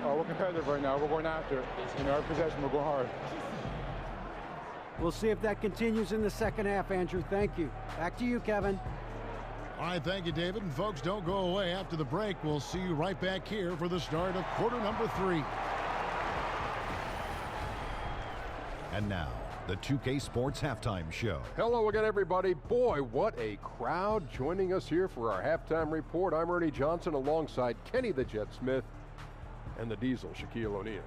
We're competitive right now. We're going after it. In our possession, we're going hard. We'll see if that continues in the second half, Andrew. Thank you. Back to you, Kevin. All right, thank you, David. And folks, don't go away. After the break, we'll see you right back here for the start of quarter number 3. And now, the 2K Sports Halftime Show. Hello again, everybody. Boy, what a crowd joining us here for our halftime report. I'm Ernie Johnson alongside Kenny the Jet Smith and the Diesel, Shaquille O'Neal.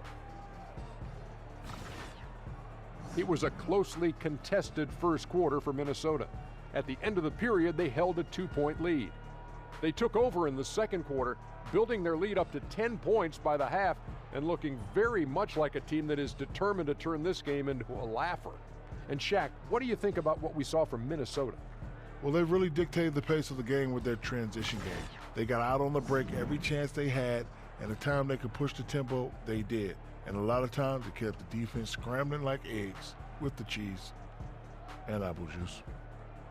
It was a closely contested first quarter for Minnesota. At the end of the period, they held a 2-point lead. They took over in the second quarter, building their lead up to 10 points by the half and looking very much like a team that is determined to turn this game into a laugher. And Shaq, what do you think about what we saw from Minnesota? Well, they really dictated the pace of the game with their transition game. They got out on the break every chance they had, and the time they could push the tempo, they did. And a lot of times, it kept the defense scrambling like eggs with the cheese and apple juice.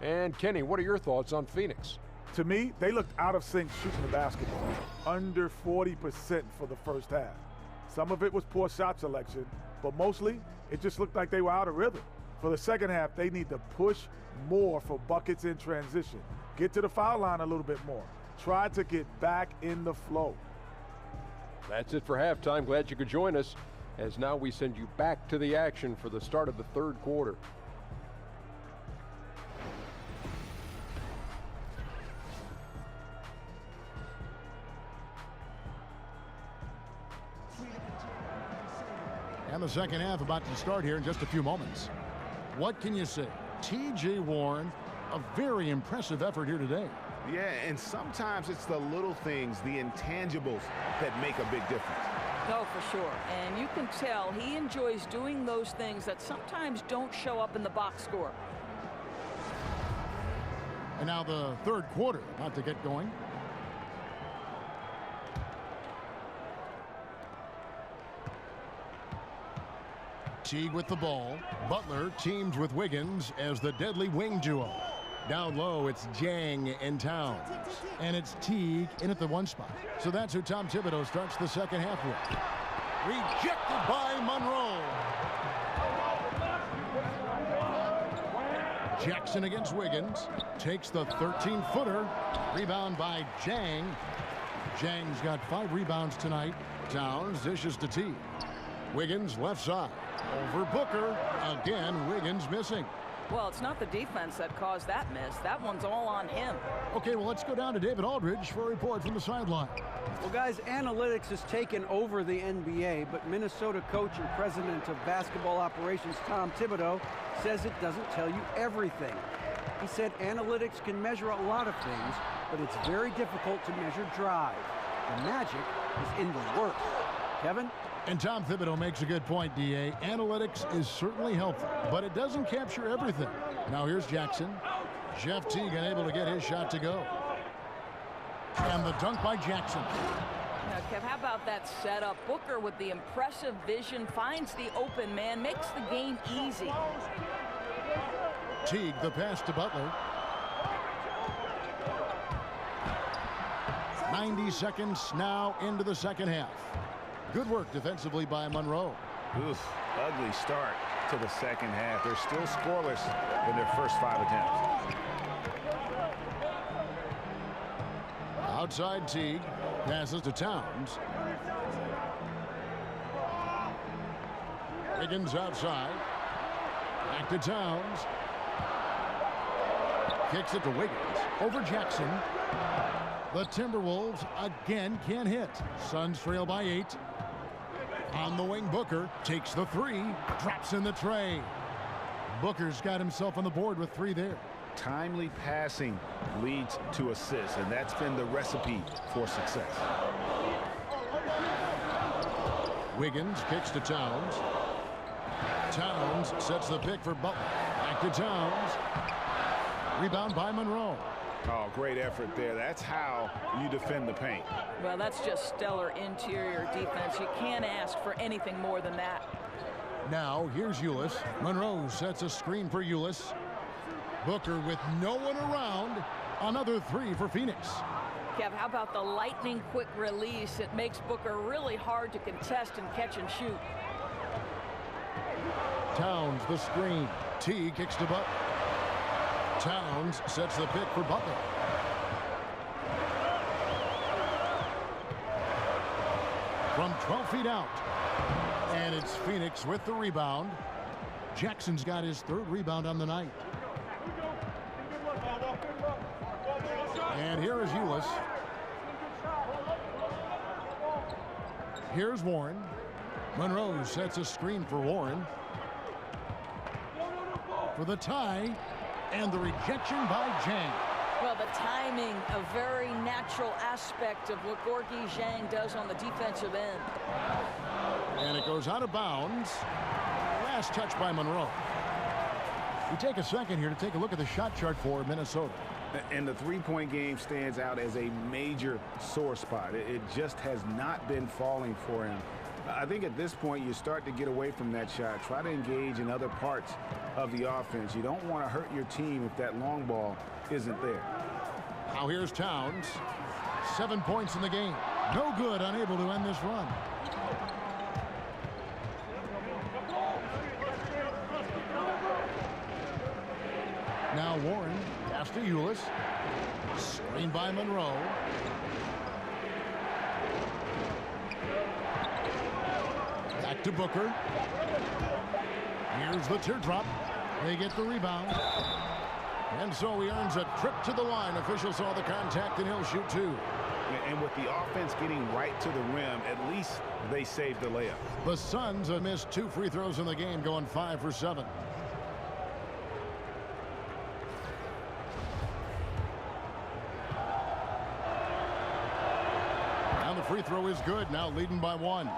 And Kenny, what are your thoughts on Phoenix? To me, they looked out of sync shooting the basketball. Under 40% for the first half. Some of it was poor shot selection, but mostly it just looked like they were out of rhythm. For the second half, they need to push more for buckets in transition. Get to the foul line a little bit more. Try to get back in the flow. That's it for halftime. Glad you could join us, as now we send you back to the action for the start of the third quarter. And the second half about to start here in just a few moments. What can you say? T.J. Warren, a very impressive effort here today. Yeah, and sometimes it's the little things, the intangibles, that make a big difference. Oh, for sure. And you can tell he enjoys doing those things that sometimes don't show up in the box score. And now the third quarter about to get going. Teague with the ball. Butler teams with Wiggins as the deadly wing duo. Down low, it's Jang and Towns. And it's Teague in at the one spot. So that's who Tom Thibodeau starts the second half with. Rejected by Monroe. Jackson against Wiggins. Takes the 13-footer. Rebound by Jang. Jang's got 5 rebounds tonight. Towns dishes to Teague. Wiggins left side. Over Booker. Again, Wiggins missing. Well, it's not the defense that caused that miss. That one's all on him. Okay, well, let's go down to David Aldridge for a report from the sideline. Well, guys, analytics has taken over the NBA, but Minnesota coach and president of basketball operations, Tom Thibodeau, says it doesn't tell you everything. He said analytics can measure a lot of things, but it's very difficult to measure drive. The magic is in the work. Kevin? And Tom Thibodeau makes a good point, D.A. Analytics is certainly helpful, but it doesn't capture everything. Now here's Jackson. Jeff Teague unable to get his shot to go. And the dunk by Jackson. Now, Kev, how about that setup? Booker with the impressive vision finds the open man, makes the game easy. Teague, the pass to Butler. 90 seconds now into the second half. Good work defensively by Monroe. Oof, ugly start to the second half. They're still scoreless in their first 5 attempts. Outside Teague. Passes to Towns. Wiggins outside. Back to Towns. Kicks it to Wiggins. Over Jackson. The Timberwolves again can't hit. Suns trail by 8. On the wing, Booker takes the 3. Drops in the tray. Booker's got himself on the board with 3 there. Timely passing leads to assists, and that's been the recipe for success. Wiggins kicks to Towns. Towns sets the pick for Butler. Back to Towns. Rebound by Monroe. Oh, great effort there. That's how you defend the paint. Well, that's just stellar interior defense. You can't ask for anything more than that. Now, here's Ulis. Monroe sets a screen for Ulis. Booker with no one around. Another 3 for Phoenix. Kev, how about the lightning quick release? It makes Booker really hard to contest and catch and shoot. Towns the screen. T kicks to Butler. Towns sets the pick for Butler. From 12 feet out. And it's Phoenix with the rebound. Jackson's got his 3rd rebound on the night. And here is Ulis. Here's Warren. Monroe sets a screen for Warren. For the tie. And the rejection by Zhang. Well, the timing, a very natural aspect of what Gorgui Zhang does on the defensive end. And it goes out of bounds. Last touch by Monroe. We take a second here to take a look at the shot chart for Minnesota. And the three-point game stands out as a major sore spot. It just has not been falling for him. I think at this point you start to get away from that shot. Try to engage in other parts of the offense. You don't want to hurt your team if that long ball isn't there. Now here's Towns. 7 points in the game. No good, unable to end this run. Now Warren, pass to Ulis. Screen by Monroe. Back to Booker. Here's the teardrop. They get the rebound. And so he earns a trip to the line. Official saw the contact, and he'll shoot 2. And with the offense getting right to the rim, at least they saved the layup. The Suns have missed 2 free throws in the game, going 5 for 7. And the free throw is good, now leading by 1.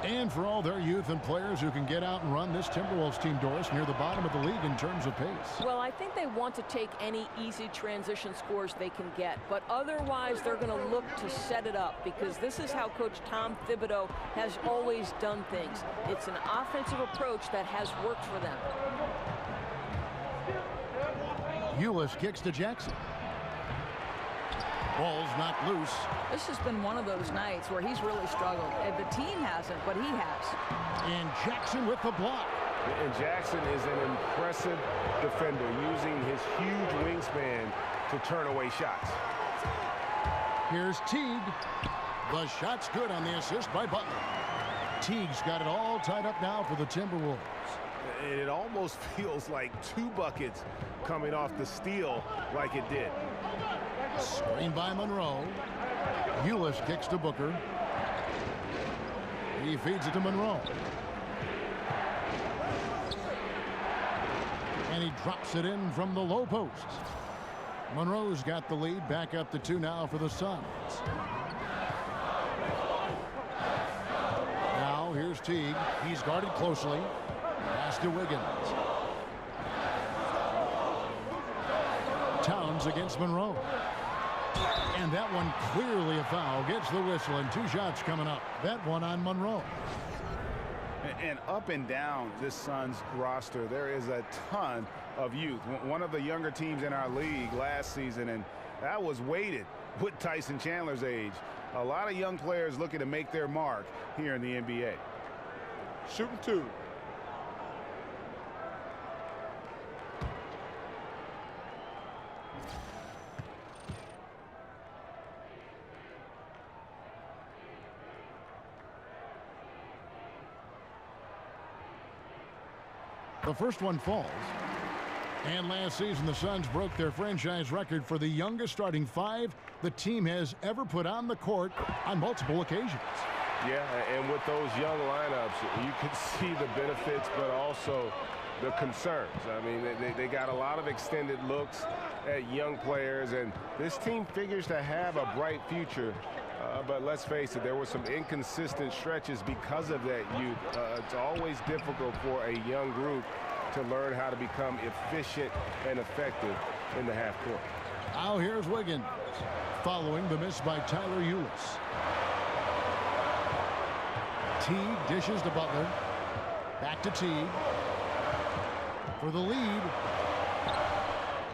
And for all their youth and players who can get out and run, this Timberwolves team, Doris, near the bottom of the league in terms of pace. Well, I think they want to take any easy transition scores they can get, but otherwise they're going to look to set it up, because this is how Coach Tom Thibodeau has always done things. It's an offensive approach that has worked for them. Ulis kicks to Jackson. Ball's knocked loose. This has been one of those nights where he's really struggled. The team hasn't, but he has. And Jackson with the block. And Jackson is an impressive defender, using his huge wingspan to turn away shots. Here's Teague. The shot's good on the assist by Butler. Teague's got it all tied up now for the Timberwolves. And it almost feels like 2 buckets coming off the steal like it did. Screen by Monroe. Ulis kicks to Booker. He feeds it to Monroe. And he drops it in from the low post. Monroe's got the lead, back up to 2 now for the Suns. Now here's Teague. He's guarded closely. Pass to Wiggins. Towns against Monroe. And that one clearly a foul. Gets the whistle, and 2 shots coming up. That one on Monroe. And up and down this Suns roster, there is a ton of youth. One of the younger teams in our league last season, and that was weighted with Tyson Chandler's age. A lot of young players looking to make their mark here in the NBA. Shooting 2. The first one falls. And last season, the Suns broke their franchise record for the youngest starting 5 the team has ever put on the court on multiple occasions. Yeah, and with those young lineups, you can see the benefits, but also the concerns. I mean, they got a lot of extended looks at young players, and this team figures to have a bright future. But let's face it, there were some inconsistent stretches because of that youth. It's always difficult for a young group to learn how to become efficient and effective in the half court. Now here's Wiggins, following the miss by Tyler Ulis. Teague dishes to Butler. Back to Teague. For the lead.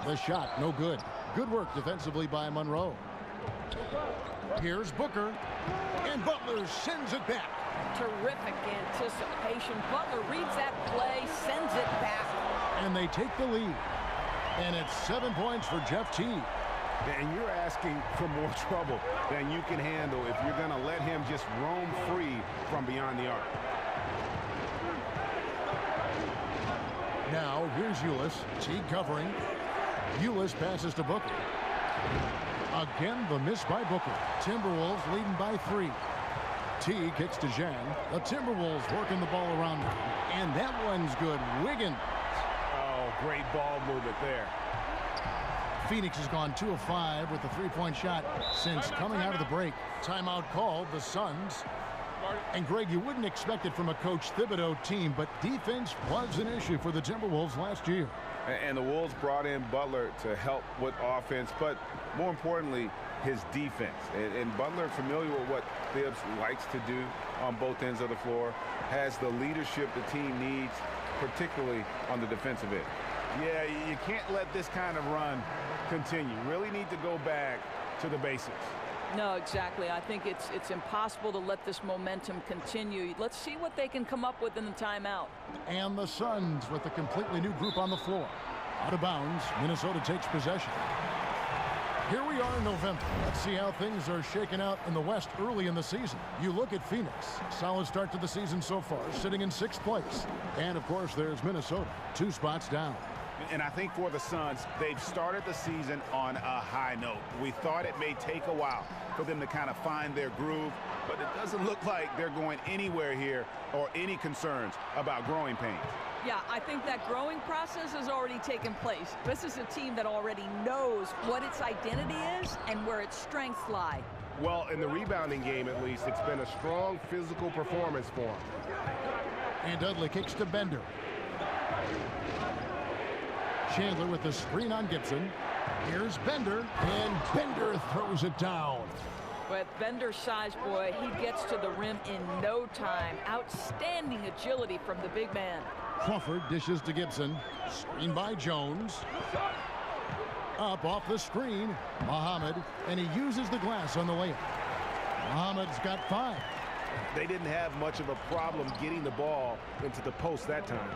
The shot, no good. Good work defensively by Monroe. Here's Booker. And Butler sends it back. Terrific anticipation. Butler reads that play, sends it back. And they take the lead. And it's 7 points for Jeff Teague. And you're asking for more trouble than you can handle if you're going to let him just roam free from beyond the arc. Now, here's Ulis. Teague covering. Ulis passes to Booker. Again, the miss by Booker. Timberwolves leading by 3. Teague kicks to Zhang. The Timberwolves working the ball around him. And that one's good. Wiggins. Oh, great ball movement there. Phoenix has gone 2 of 5 with the 3-point shot since coming out of the break. Timeout called, the Suns. And Greg, you wouldn't expect it from a Coach Thibodeau team, but defense was an issue for the Timberwolves last year. And the Wolves brought in Butler to help with offense, but more importantly, his defense. And Butler, familiar with what Thibs likes to do on both ends of the floor, has the leadership the team needs, particularly on the defensive end. Yeah, you can't let this kind of run continue. Really need to go back to the basics. No, exactly. I think it's impossible to let this momentum continue. Let's see what they can come up with in the timeout. And the Suns with a completely new group on the floor. Out of bounds, Minnesota takes possession. Here we are in November. Let's see how things are shaking out in the West early in the season. You look at Phoenix. Solid start to the season so far, sitting in 6th place. And, of course, there's Minnesota, 2 spots down. And I think for the Suns, they've started the season on a high note. We thought it may take a while for them to kind of find their groove, but it doesn't look like they're going anywhere here or any concerns about growing pains. Yeah, I think that growing process has already taken place. This is a team that already knows what its identity is and where its strengths lie. Well, in the rebounding game, at least, it's been a strong physical performance for them. And Dudley kicks to Bender. Chandler with the screen on Gibson. Here's Bender, and Bender throws it down. With Bender's size, boy, he gets to the rim in no time. Outstanding agility from the big man. Crawford dishes to Gibson. Screen by Jones. Up off the screen, Muhammad, and he uses the glass on the layup. Muhammad's got 5. They didn't have much of a problem getting the ball into the post that time.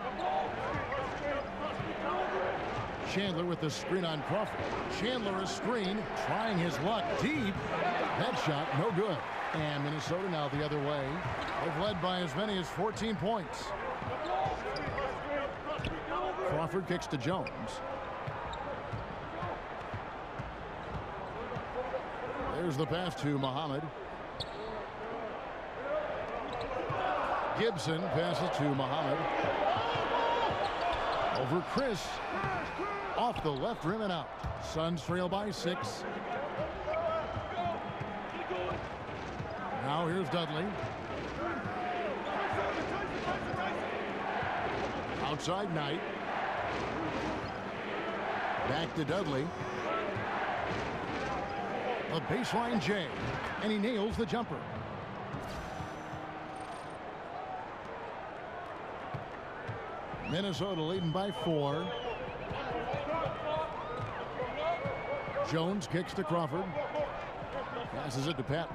Chandler with the screen on Crawford. Chandler a screen, trying his luck deep. That shot, no good. And Minnesota now the other way. They've led by as many as 14 points. Crawford kicks to Jones. There's the pass to Muhammad. Gibson passes to Muhammad. Over Chris. Off the left rim and out. Suns trail by 6. Now here's Dudley. Outside Knight. Back to Dudley. A baseline J. And he nails the jumper. Minnesota leading by 4. Jones kicks to Crawford. Passes it to Patton.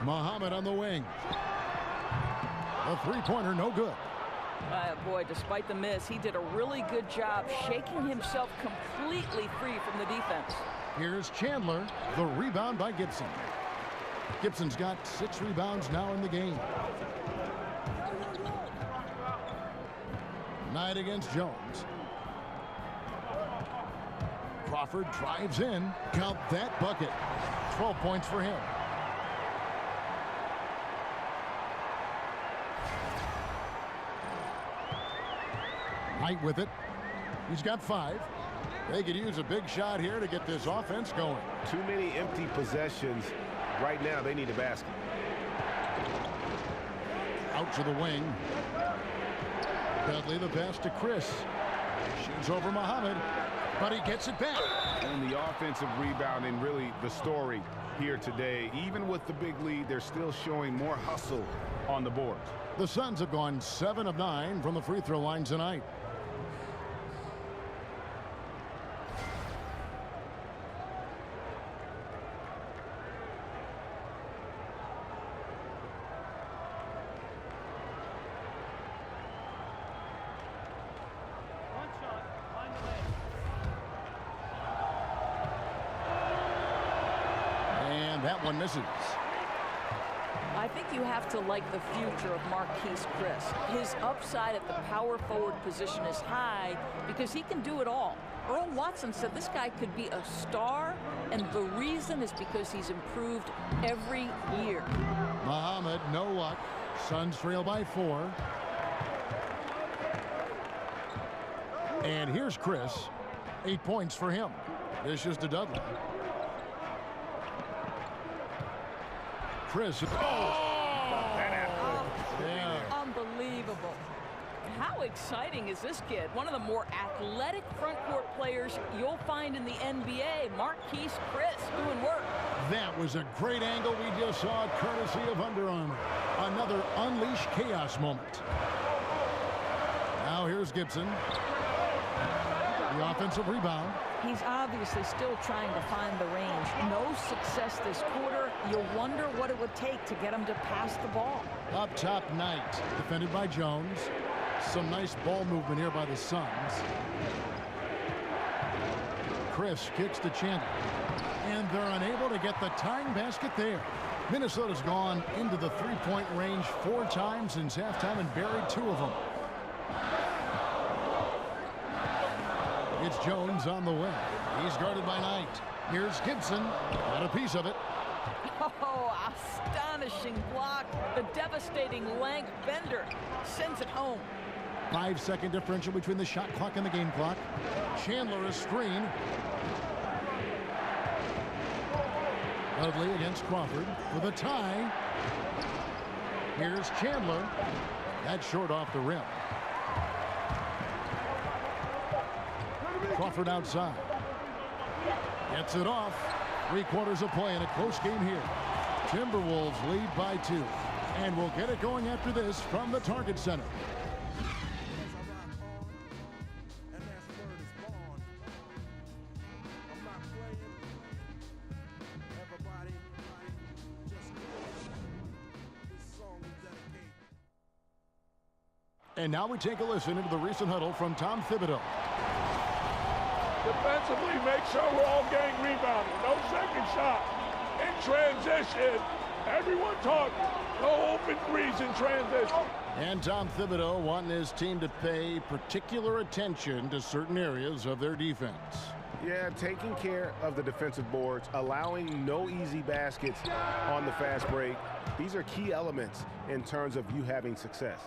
Muhammad on the wing. A three-pointer, no good. Boy, despite the miss, he did a really good job shaking himself completely free from the defense. Here's Chandler. The rebound by Gibson. Gibson's got 6 rebounds now in the game. Knight against Jones. Crawford drives in. Count that bucket. 12 points for him. Knight with it. He's got 5. They could use a big shot here to get this offense going. Too many empty possessions. Right now, they need a basket. Out to the wing. Dudley the pass to Chris. Shoots over Muhammad, but he gets it back. And the offensive rebounding, really the story here today. Even with the big lead, they're still showing more hustle on the boards. The Suns have gone 7 of 9 from the free throw line tonight. That one misses. I think you have to like the future of Marquise Chris. His upside at the power forward position is high because he can do it all. Earl Watson said this guy could be a star, and the reason is because he's improved every year. Muhammad, no luck. Suns trail by 4. And here's Chris. 8 points for him. Dishes to Dudley. Chris. Yeah. Unbelievable. How exciting is this kid? One of the more athletic front court players you'll find in the NBA. Marquise Chris doing work. That was a great angle we just saw, courtesy of Under Armour. Another unleash chaos moment. Now here's Gibson. The offensive rebound. He's obviously still trying to find the range. No success this quarter. You wonder what it would take to get him to pass the ball. Up top, Knight, defended by Jones. Some nice ball movement here by the Suns. Chris kicks to Chandler. And they're unable to get the tying basket there. Minnesota's gone into the three-point range 4 times since halftime and buried 2 of them. It's Jones on the wing. He's guarded by Knight. Here's Gibson. Got a piece of it. Oh, astonishing block. The devastating length. Bender sends it home. 5-second differential between the shot clock and the game clock. Chandler a screen. Dudley against Crawford for the tie. Here's Chandler. That's short off the rim. Crawford outside. Gets it off. 3/4 of play in a close game here. Timberwolves lead by 2. And we'll get it going after this from the Target Center. And now we take a listen into the recent huddle from Tom Thibodeau. Defensively, make sure we're all getting rebounded. No second shot. In transition, everyone talking. No open threes in transition. And Tom Thibodeau wanting his team to pay particular attention to certain areas of their defense. Yeah, taking care of the defensive boards, allowing no easy baskets on the fast break. These are key elements in terms of you having success.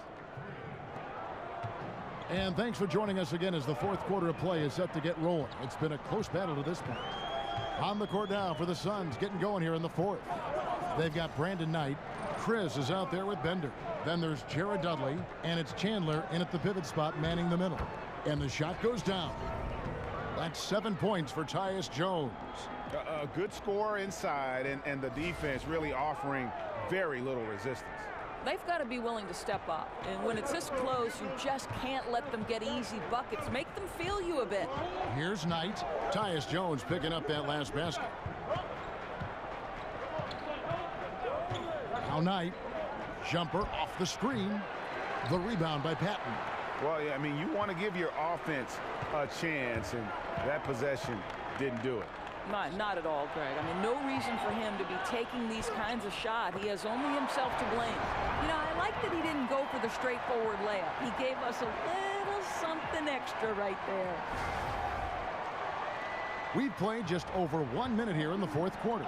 And thanks for joining us again as the 4th quarter of play is set to get rolling. It's been a close battle to this point. On the court now for the Suns, getting going here in the 4th. They've got Brandon Knight. Chris is out there with Bender. Then there's Jared Dudley, and it's Chandler in at the pivot spot, manning the middle. And the shot goes down. That's 7 points for Tyus Jones. A good score inside, and the defense really offering very little resistance. They've got to be willing to step up. And when it's this close, you just can't let them get easy buckets. Make them feel you a bit. Here's Knight. Tyus Jones picking up that last basket. Now Knight. Jumper off the screen. The rebound by Patton. Well, yeah, I mean, you want to give your offense a chance, and that possession didn't do it. Not at all, Greg. I mean, no reason for him to be taking these kinds of shots. He has only himself to blame. You know, I like that he didn't go for the straightforward layup. He gave us a little something extra right there. We've played just over 1 minute here in the fourth quarter.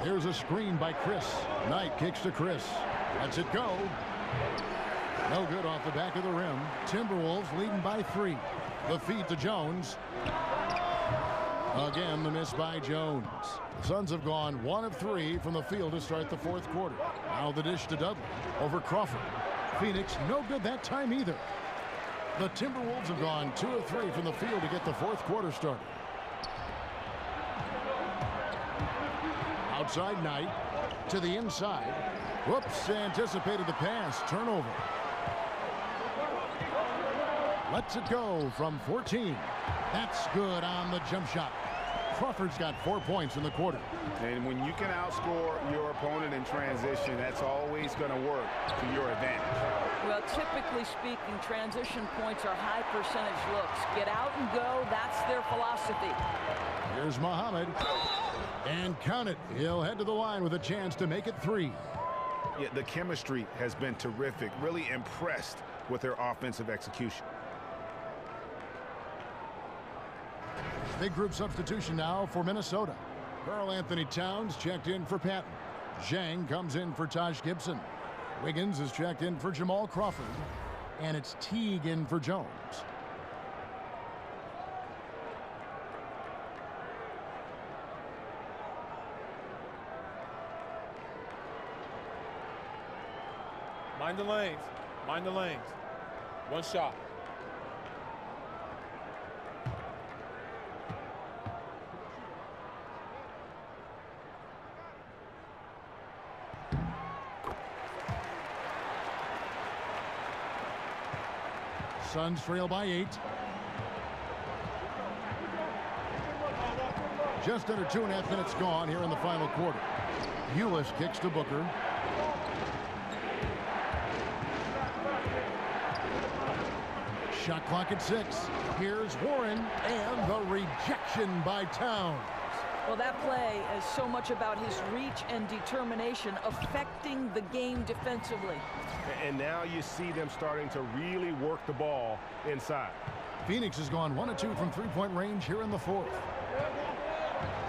Here's a screen by Chris. Knight kicks to Chris. Lets it go. No good off the back of the rim. Timberwolves leading by 3. The feed to Jones. Again, the miss by Jones. The Suns have gone 1 of 3 from the field to start the fourth quarter. Now the dish to Dudley over Crawford. Phoenix, no good that time either. The Timberwolves have gone 2 of 3 from the field to get the fourth quarter started. Outside Knight to the inside. Whoops, anticipated the pass. Turnover. Lets it go from 14. That's good on the jump shot. Crawford's got 4 points in the quarter. And when you can outscore your opponent in transition, that's always going to work to your advantage. Well, typically speaking, transition points are high percentage looks. Get out and go. That's their philosophy. Here's Muhammad. And count it. He'll head to the line with a chance to make it 3. Yeah, the chemistry has been terrific. Really impressed with their offensive execution. Big group substitution now for Minnesota. Karl Anthony Towns checked in for Patton. Zhang comes in for Taj Gibson. Wiggins is checked in for Jamal Crawford. And it's Teague in for Jones. Mind the lanes. Mind the lanes. One shot. Suns trail by 8. Just under 2.5 minutes gone here in the final quarter. Ulis kicks to Booker. Shot clock at 6. Here's Warren, and the rejection by Towns. Well, that play is so much about his reach and determination affecting the game defensively. And now you see them starting to really work the ball inside. Phoenix has gone 1 of 2 from three-point range here in the fourth.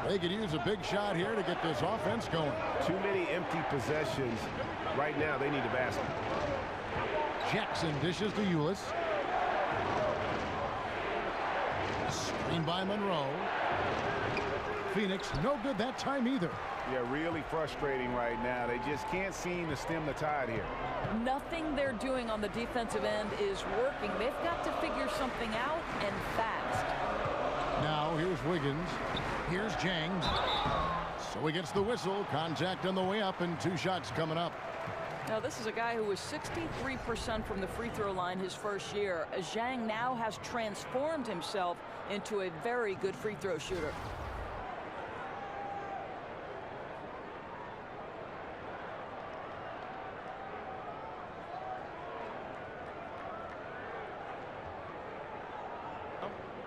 They could use a big shot here to get this offense going. Too many empty possessions. Right now, they need a basket. Jackson dishes to Ulis. Screen by Monroe. Phoenix, no good that time either. Yeah, really frustrating right now. They just can't seem to stem the tide here. Nothing they're doing on the defensive end is working. They've got to figure something out, and fast. Now here's Wiggins. Here's Zhang. So he gets the whistle. Contact on the way up, and 2 shots coming up. Now, this is a guy who was 63% from the free throw line his first year. Zhang now has transformed himself into a very good free throw shooter.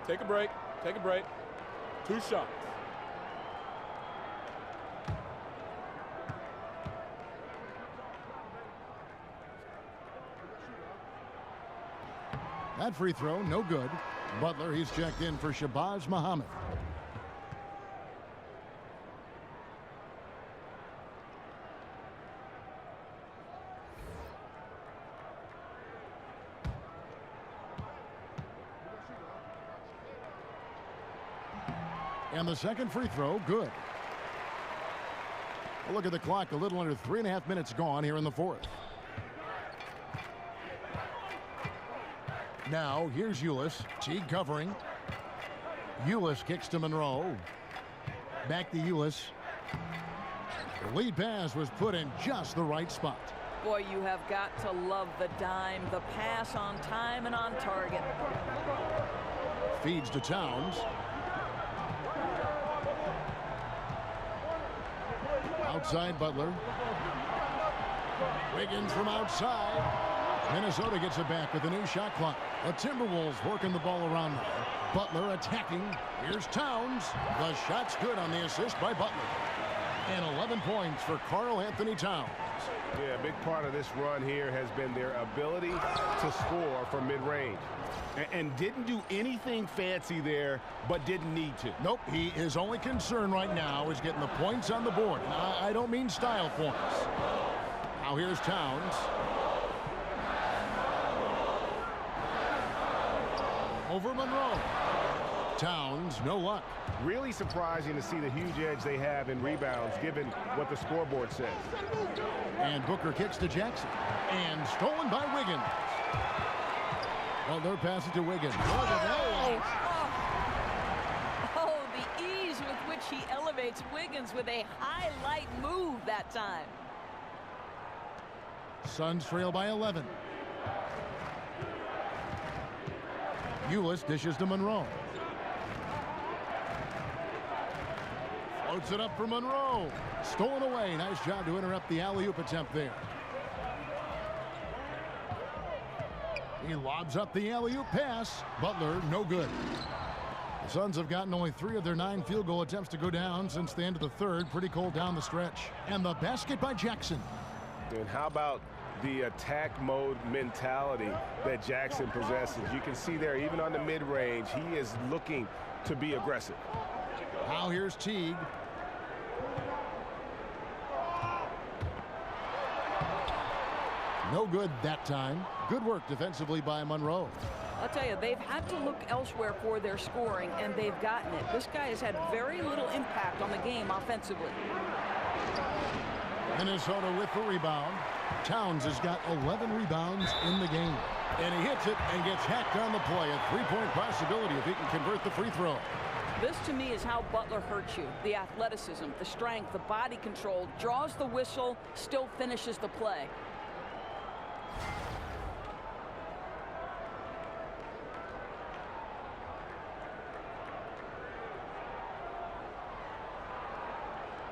Take a break. Take a break. 2 shots. That free throw, no good. Butler, he's checked in for Shabazz Muhammad. And the second free throw, good. A look at the clock, a little under 3.5 minutes gone here in the fourth. Now, here's Ulis. Teague covering. Ulis kicks to Monroe. Back to Ulis. The lead pass was put in just the right spot. Boy, you have got to love the dime, the pass on time and on target. Feeds to Towns. Outside Butler. Wiggins from outside. Minnesota gets it back with a new shot clock. The Timberwolves working the ball around now. Butler attacking. Here's Towns. The shot's good on the assist by Butler. And 11 points for Karl Anthony Towns. Yeah, a big part of this run here has been their ability to score from mid-range. And didn't do anything fancy there, but didn't need to. Nope, his only concern right now is getting the points on the board. I don't mean style points. Now here's Towns. Over Monroe. Towns, no luck. Really surprising to see the huge edge they have in rebounds, given what the scoreboard says. And Booker kicks to Jackson. And stolen by Wiggins. Butler passes to Wiggins. Oh, the ease with which he elevates Wiggins with a highlight move that time. Suns trail by 11. Ulis dishes to Monroe. Floats it up for Monroe. Stolen away. Nice job to interrupt the alley-oop attempt there. He lobs up the alley-oop pass. Butler, no good. The Suns have gotten only 3 of their 9 field goal attempts to go down since the end of the third. Pretty cold down the stretch. And the basket by Jackson. And how about the attack mode mentality that Jackson possesses? You can see there, even on the mid-range, he is looking to be aggressive. Now here's Teague. No good that time. Good work defensively by Monroe. I'll tell you, they've had to look elsewhere for their scoring, and they've gotten it. This guy has had very little impact on the game offensively. Minnesota with the rebound. Towns has got 11 rebounds in the game. And he hits it and gets hacked on the play. A 3-point possibility if he can convert the free throw. This, to me, is how Butler hurts you. The athleticism, the strength, the body control, draws the whistle, still finishes the play.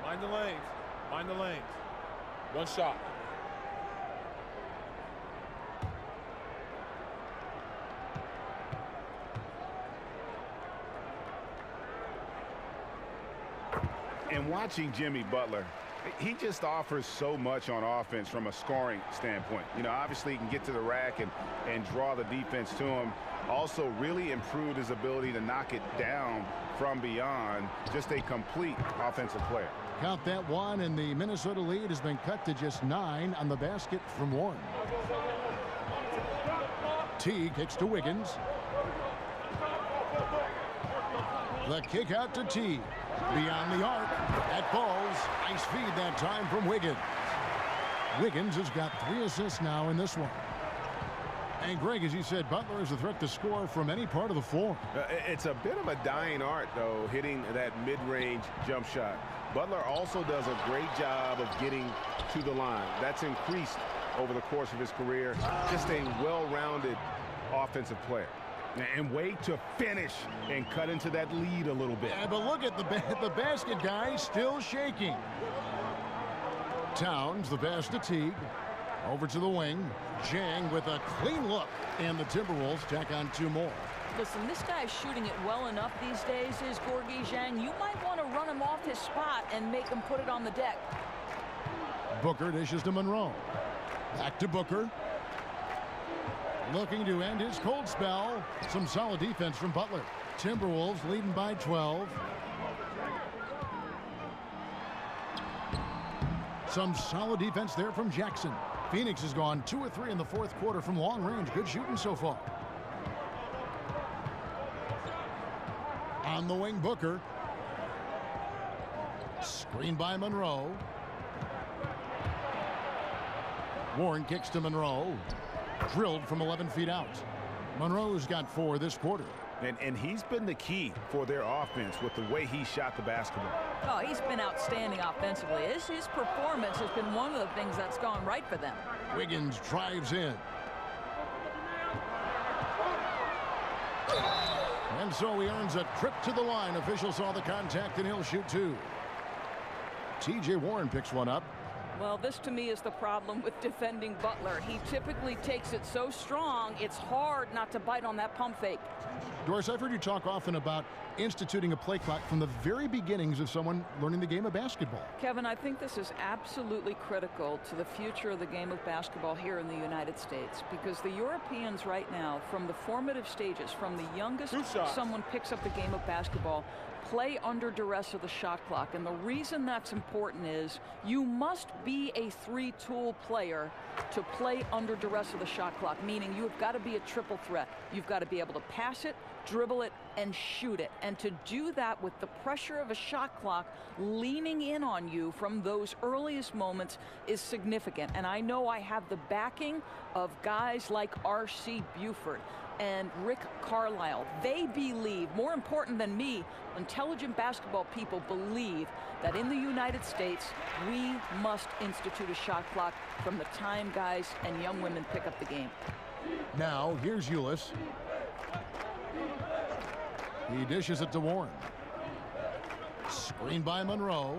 Mind the lanes. Mind the lanes. One shot. And watching Jimmy Butler, he just offers so much on offense from a scoring standpoint. You know, obviously he can get to the rack and draw the defense to him. Also really improved his ability to knock it down from beyond. Just a complete offensive player. Count that one, and the Minnesota lead has been cut to just 9 on the basket from 1. Teague kicks to Wiggins. The kick out to Teague. Beyond the arc. That falls. Nice feed that time from Wiggins. Wiggins has got 3 assists now in this one. And Greg, as you said, Butler is a threat to score from any part of the floor. It's a bit of a dying art, though, hitting that mid-range jump shot. Butler also does a great job of getting to the line. That's increased over the course of his career. Just a well-rounded offensive player. And way to finish and cut into that lead a little bit. Yeah, but look at the basket guy still shaking. Towns, the pass to Teague. Over to the wing. Zhang with a clean look. And the Timberwolves tack on 2 more. Listen, this guy's shooting it well enough these days, is Gorgui Zhang. You might want to run him off his spot and make him put it on the deck. Booker dishes to Monroe. Back to Booker. Looking to end his cold spell. Some solid defense from Butler. Timberwolves leading by 12. Some solid defense there from Jackson. Phoenix has gone 2 or 3 in the 4th quarter from long range. Good shooting so far. On the wing, Booker. Screen by Monroe. Warren kicks to Monroe. Drilled from 11 feet out. Monroe's got 4 this quarter. And he's been the key for their offense with the way he shot the basketball. Oh, he's been outstanding offensively. His performance has been one of the things that's gone right for them. Wiggins drives in. And so he earns a trip to the line. Official saw the contact, and he'll shoot two. T.J. Warren picks one up. Well, this to me is the problem with defending Butler. He typically takes it so strong, it's hard not to bite on that pump fake. Doris, I've heard you talk often about instituting a play clock from the very beginnings of someone learning the game of basketball. Kevin, I think this is absolutely critical to the future of the game of basketball here in the United States, because the Europeans right now, from the formative stages, from the youngest someone picks up the game of basketball, play under duress of the shot clock. And the reason that's important is you must be a three-tool player to play under duress of the shot clock, meaning you've got to be a triple threat. You've got to be able to pass it, dribble it, and shoot it. And to do that with the pressure of a shot clock leaning in on you from those earliest moments is significant. And I know I have the backing of guys like R.C. Buford and Rick Carlisle. They believe, more important than me, intelligent basketball people believe that in the United States, we must institute a shot clock from the time guys and young women pick up the game. Now, here's Ulis. He dishes it to Warren. Screen by Monroe.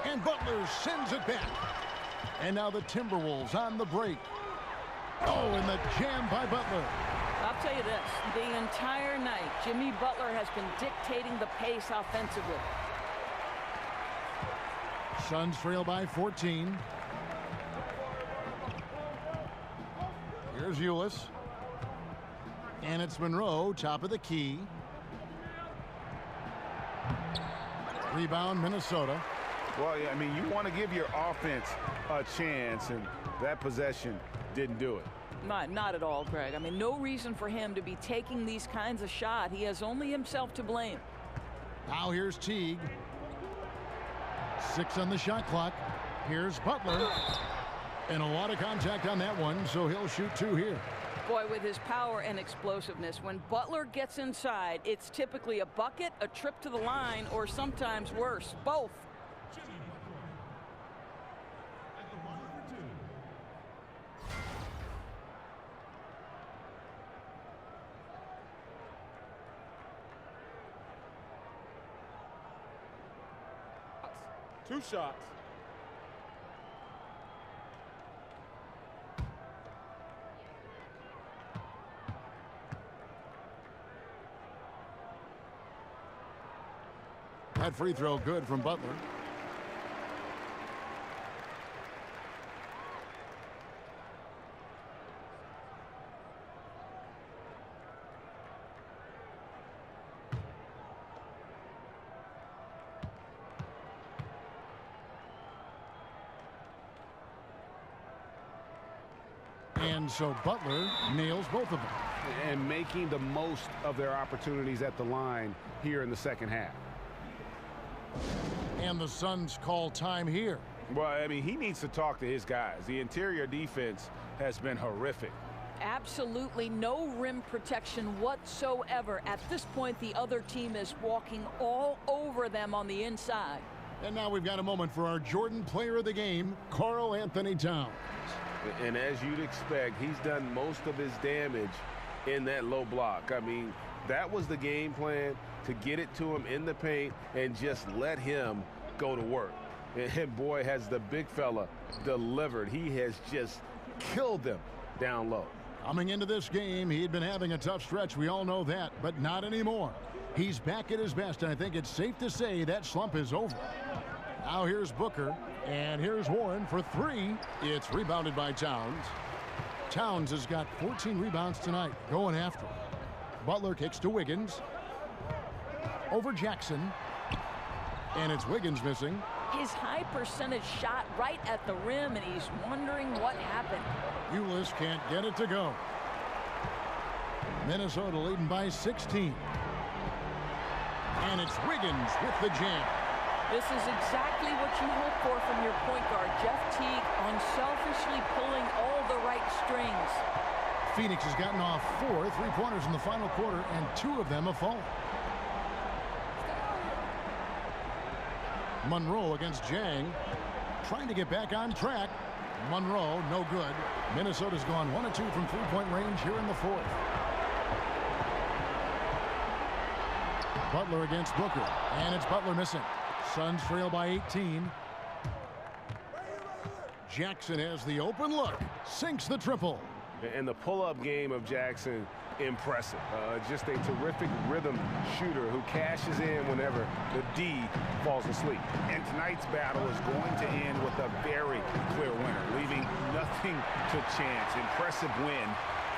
And Butler sends it back. And now the Timberwolves on the break. Oh, and the jam by Butler. I'll tell you this, the entire night, Jimmy Butler has been dictating the pace offensively. Suns trail by 14. Here's Ulis. And it's Monroe, top of the key. Rebound, Minnesota. Well, yeah, I mean, you want to give your offense a chance, and that possession didn't do it. Not at all, Greg. I mean, no reason for him to be taking these kinds of shots. He has only himself to blame. Now here's Teague. 6 on the shot clock. Here's Butler. And a lot of contact on that one, so he'll shoot 2 here. Boy, with his power and explosiveness, when Butler gets inside, it's typically a bucket, a trip to the line, or sometimes worse, both. Two shots. That free throw good from Butler. And so Butler nails both of them. And making the most of their opportunities at the line here in the second half. And the Suns call time here. Well, I mean, he needs to talk to his guys. The interior defense has been horrific. Absolutely no rim protection whatsoever. At this point, the other team is walking all over them on the inside. And now we've got a moment for our Jordan player of the game, Karl Anthony Towns. And as you'd expect, he's done most of his damage in that low block. I mean, that was the game plan, to get it to him in the paint and just let him go to work. And boy, has the big fella delivered. He has just killed them down low. Coming into this game, he'd been having a tough stretch. We all know that, but not anymore. He's back at his best, and I think it's safe to say that slump is over. Now here's Booker, and here's Warren for 3. It's rebounded by Towns. Towns has got 14 rebounds tonight, going after him. Butler kicks to Wiggins. Over Jackson. And it's Wiggins missing. His high percentage shot right at the rim, and he's wondering what happened. Ulis can't get it to go. Minnesota leading by 16. And it's Wiggins with the jam. This is exactly what you hope for from your point guard, Jeff Teague, unselfishly pulling all the right strings. Phoenix has gotten off 4 3-pointers in the final quarter, and 2 of them have fallen. Monroe against Jang, trying to get back on track. Monroe, no good. Minnesota's gone 1 of 2 from 3-point range here in the 4th. Butler against Booker, and it's Butler missing. Suns trail by 18. Jackson has the open look, sinks the triple. And the pull-up game of Jackson, impressive. Just a terrific rhythm shooter who cashes in whenever the D falls asleep. And tonight's battle is going to end with a very clear winner, leaving nothing to chance. Impressive win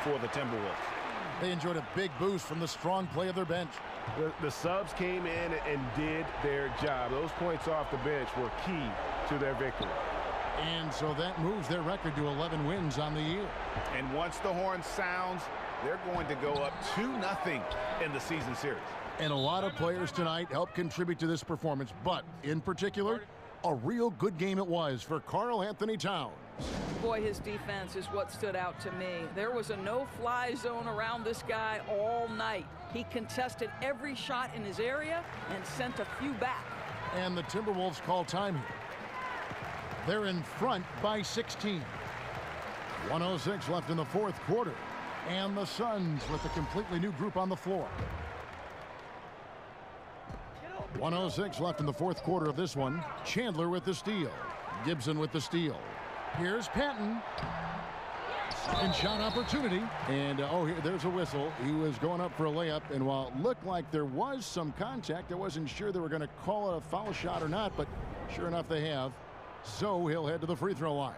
for the Timberwolves. They enjoyed a big boost from the strong play of their bench. The subs came in and did their job. Those points off the bench were key to their victory. And so that moves their record to 11 wins on the year. And once the horn sounds, they're going to go up 2-0 in the season series. And a lot of players tonight helped contribute to this performance, but in particular, a real good game it was for Karl Anthony Towns. Boy, his defense is what stood out to me. There was a no-fly zone around this guy all night. He contested every shot in his area and sent a few back. And the Timberwolves call time here. They're in front by 16. 1:06 left in the 4th quarter. And the Suns with a completely new group on the floor. 1:06 left in the 4th quarter of this one. Chandler with the steal. Gibson with the steal. Here's Patton. Second shot opportunity. And, there's a whistle. He was going up for a layup. And while it looked like there was some contact, I wasn't sure they were going to call it a foul shot or not. But sure enough, they have. So he'll head to the free throw line.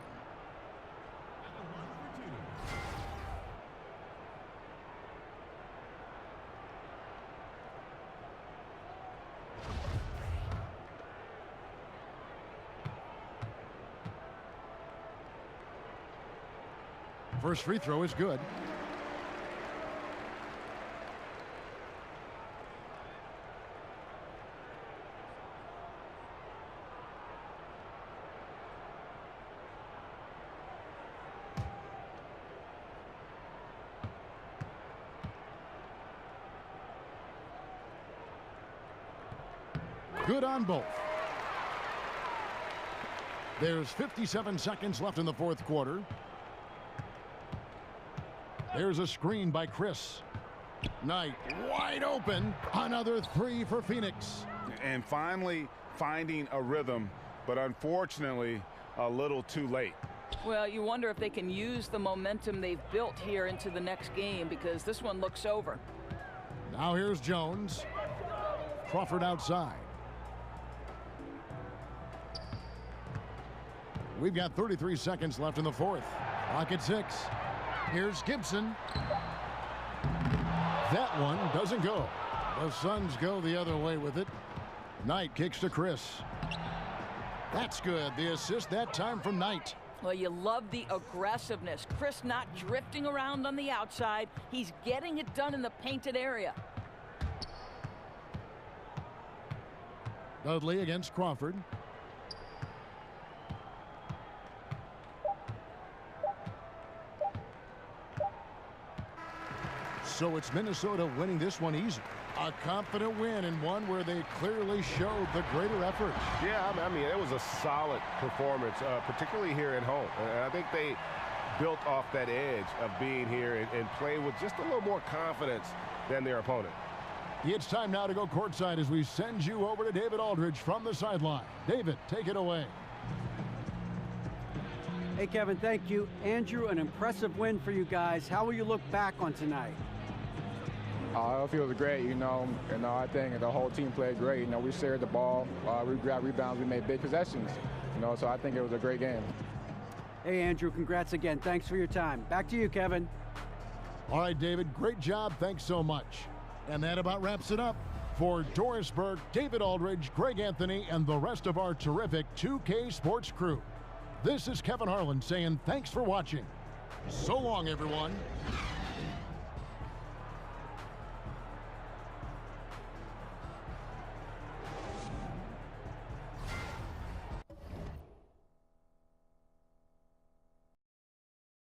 First free throw is good. Good on both. There's 57 seconds left in the 4th quarter. There's a screen by Chris. Knight wide open. Another 3 for Phoenix. And finally finding a rhythm, but unfortunately a little too late. Well, you wonder if they can use the momentum they've built here into the next game, because this one looks over. Now here's Jones. Crawford outside. We've got 33 seconds left in the 4th. Clock at 6. Here's Gibson. That one doesn't go. The Suns go the other way with it. Knight kicks to Chris. That's good. The assist that time from Knight. Well, you love the aggressiveness. Chris not drifting around on the outside. He's getting it done in the painted area. Dudley against Crawford. So it's Minnesota winning this one easy. A confident win, and one where they clearly showed the greater effort. Yeah, I mean, it was a solid performance, particularly here at home. And I think they built off that edge of being here and played with just a little more confidence than their opponent. It's time now to go courtside as we send you over to David Aldridge from the sideline. David, take it away. Hey, Kevin, thank you. Andrew, an impressive win for you guys. How will you look back on tonight? It feels great, I think the whole team played great. We shared the ball, we grabbed rebounds, we made big possessions, so I think it was a great game. Hey, Andrew, congrats again. Thanks for your time. Back to you, Kevin. All right, David, great job. Thanks so much. And that about wraps it up. For Doris Burke, David Aldridge, Greg Anthony, and the rest of our terrific 2K Sports crew, this is Kevin Harlan saying thanks for watching. So long, everyone.